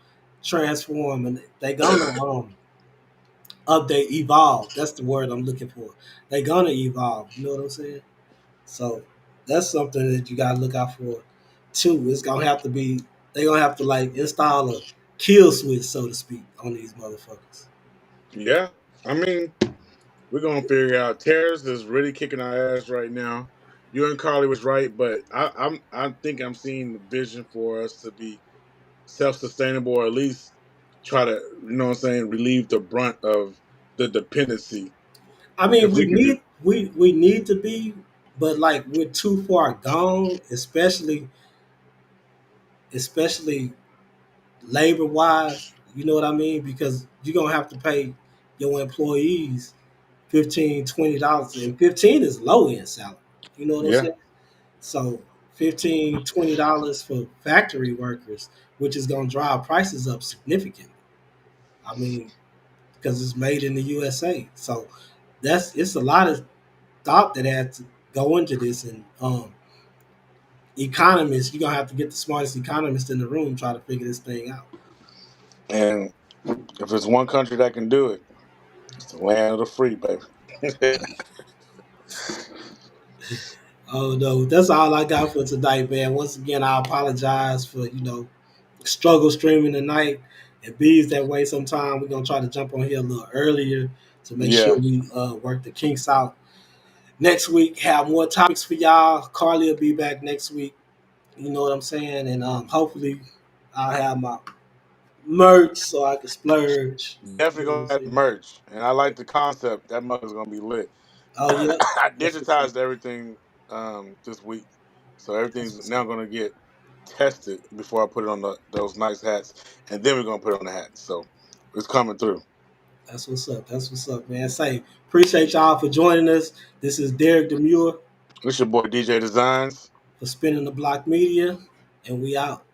transform and they're gonna update, evolve. That's the word I'm looking for. They're gonna evolve. You know what I'm saying? So that's something that you gotta look out for too. It's gonna have to be they're gonna have to like install a kill switch, so to speak, on these motherfuckers. Yeah. I mean, we're gonna figure out. Terrence is really kicking our ass right now. You and Carly was right, but I think I'm seeing the vision for us to be self-sustainable, or at least try to, you know what I'm saying, relieve the brunt of the dependency. I mean, If we could do, we need to be, but like we're too far gone, especially labor wise. You know what I mean? Because you're gonna have to pay your employees $15, $20, and 15 is low end salary. You know what I'm yeah. saying? So $15, $20 for factory workers, which is gonna drive prices up significantly. I mean, because it's made in the USA. So it's a lot of thought that had to go into this, and economists, you're gonna have to get the smartest economists in the room try to figure this thing out. And if it's one country that can do it, it's the land of the free, baby. Oh no, that's all I got for tonight, man. Once again, I apologize for struggle streaming tonight. It bees that way sometime. We're gonna try to jump on here a little earlier to make Yeah. sure we work the kinks out. Next week, have more topics for y'all. Carly will be back next week. You know what I'm saying? And hopefully I'll have my merch so I can splurge. Definitely You know what I'm gonna have saying? merch, and I like the concept. That mug is gonna be lit. Oh yeah, I that's what's up. digitized everything this week, so That's everything's what's now up. gonna get tested before I put it on those nice hats, and then we're gonna put it on the hats. So it's coming through. That's what's up. That's what's up, man. Say, appreciate y'all for joining us. This is Derek Demure This your boy DJ Designs. for Spinning the Block Media, and we out.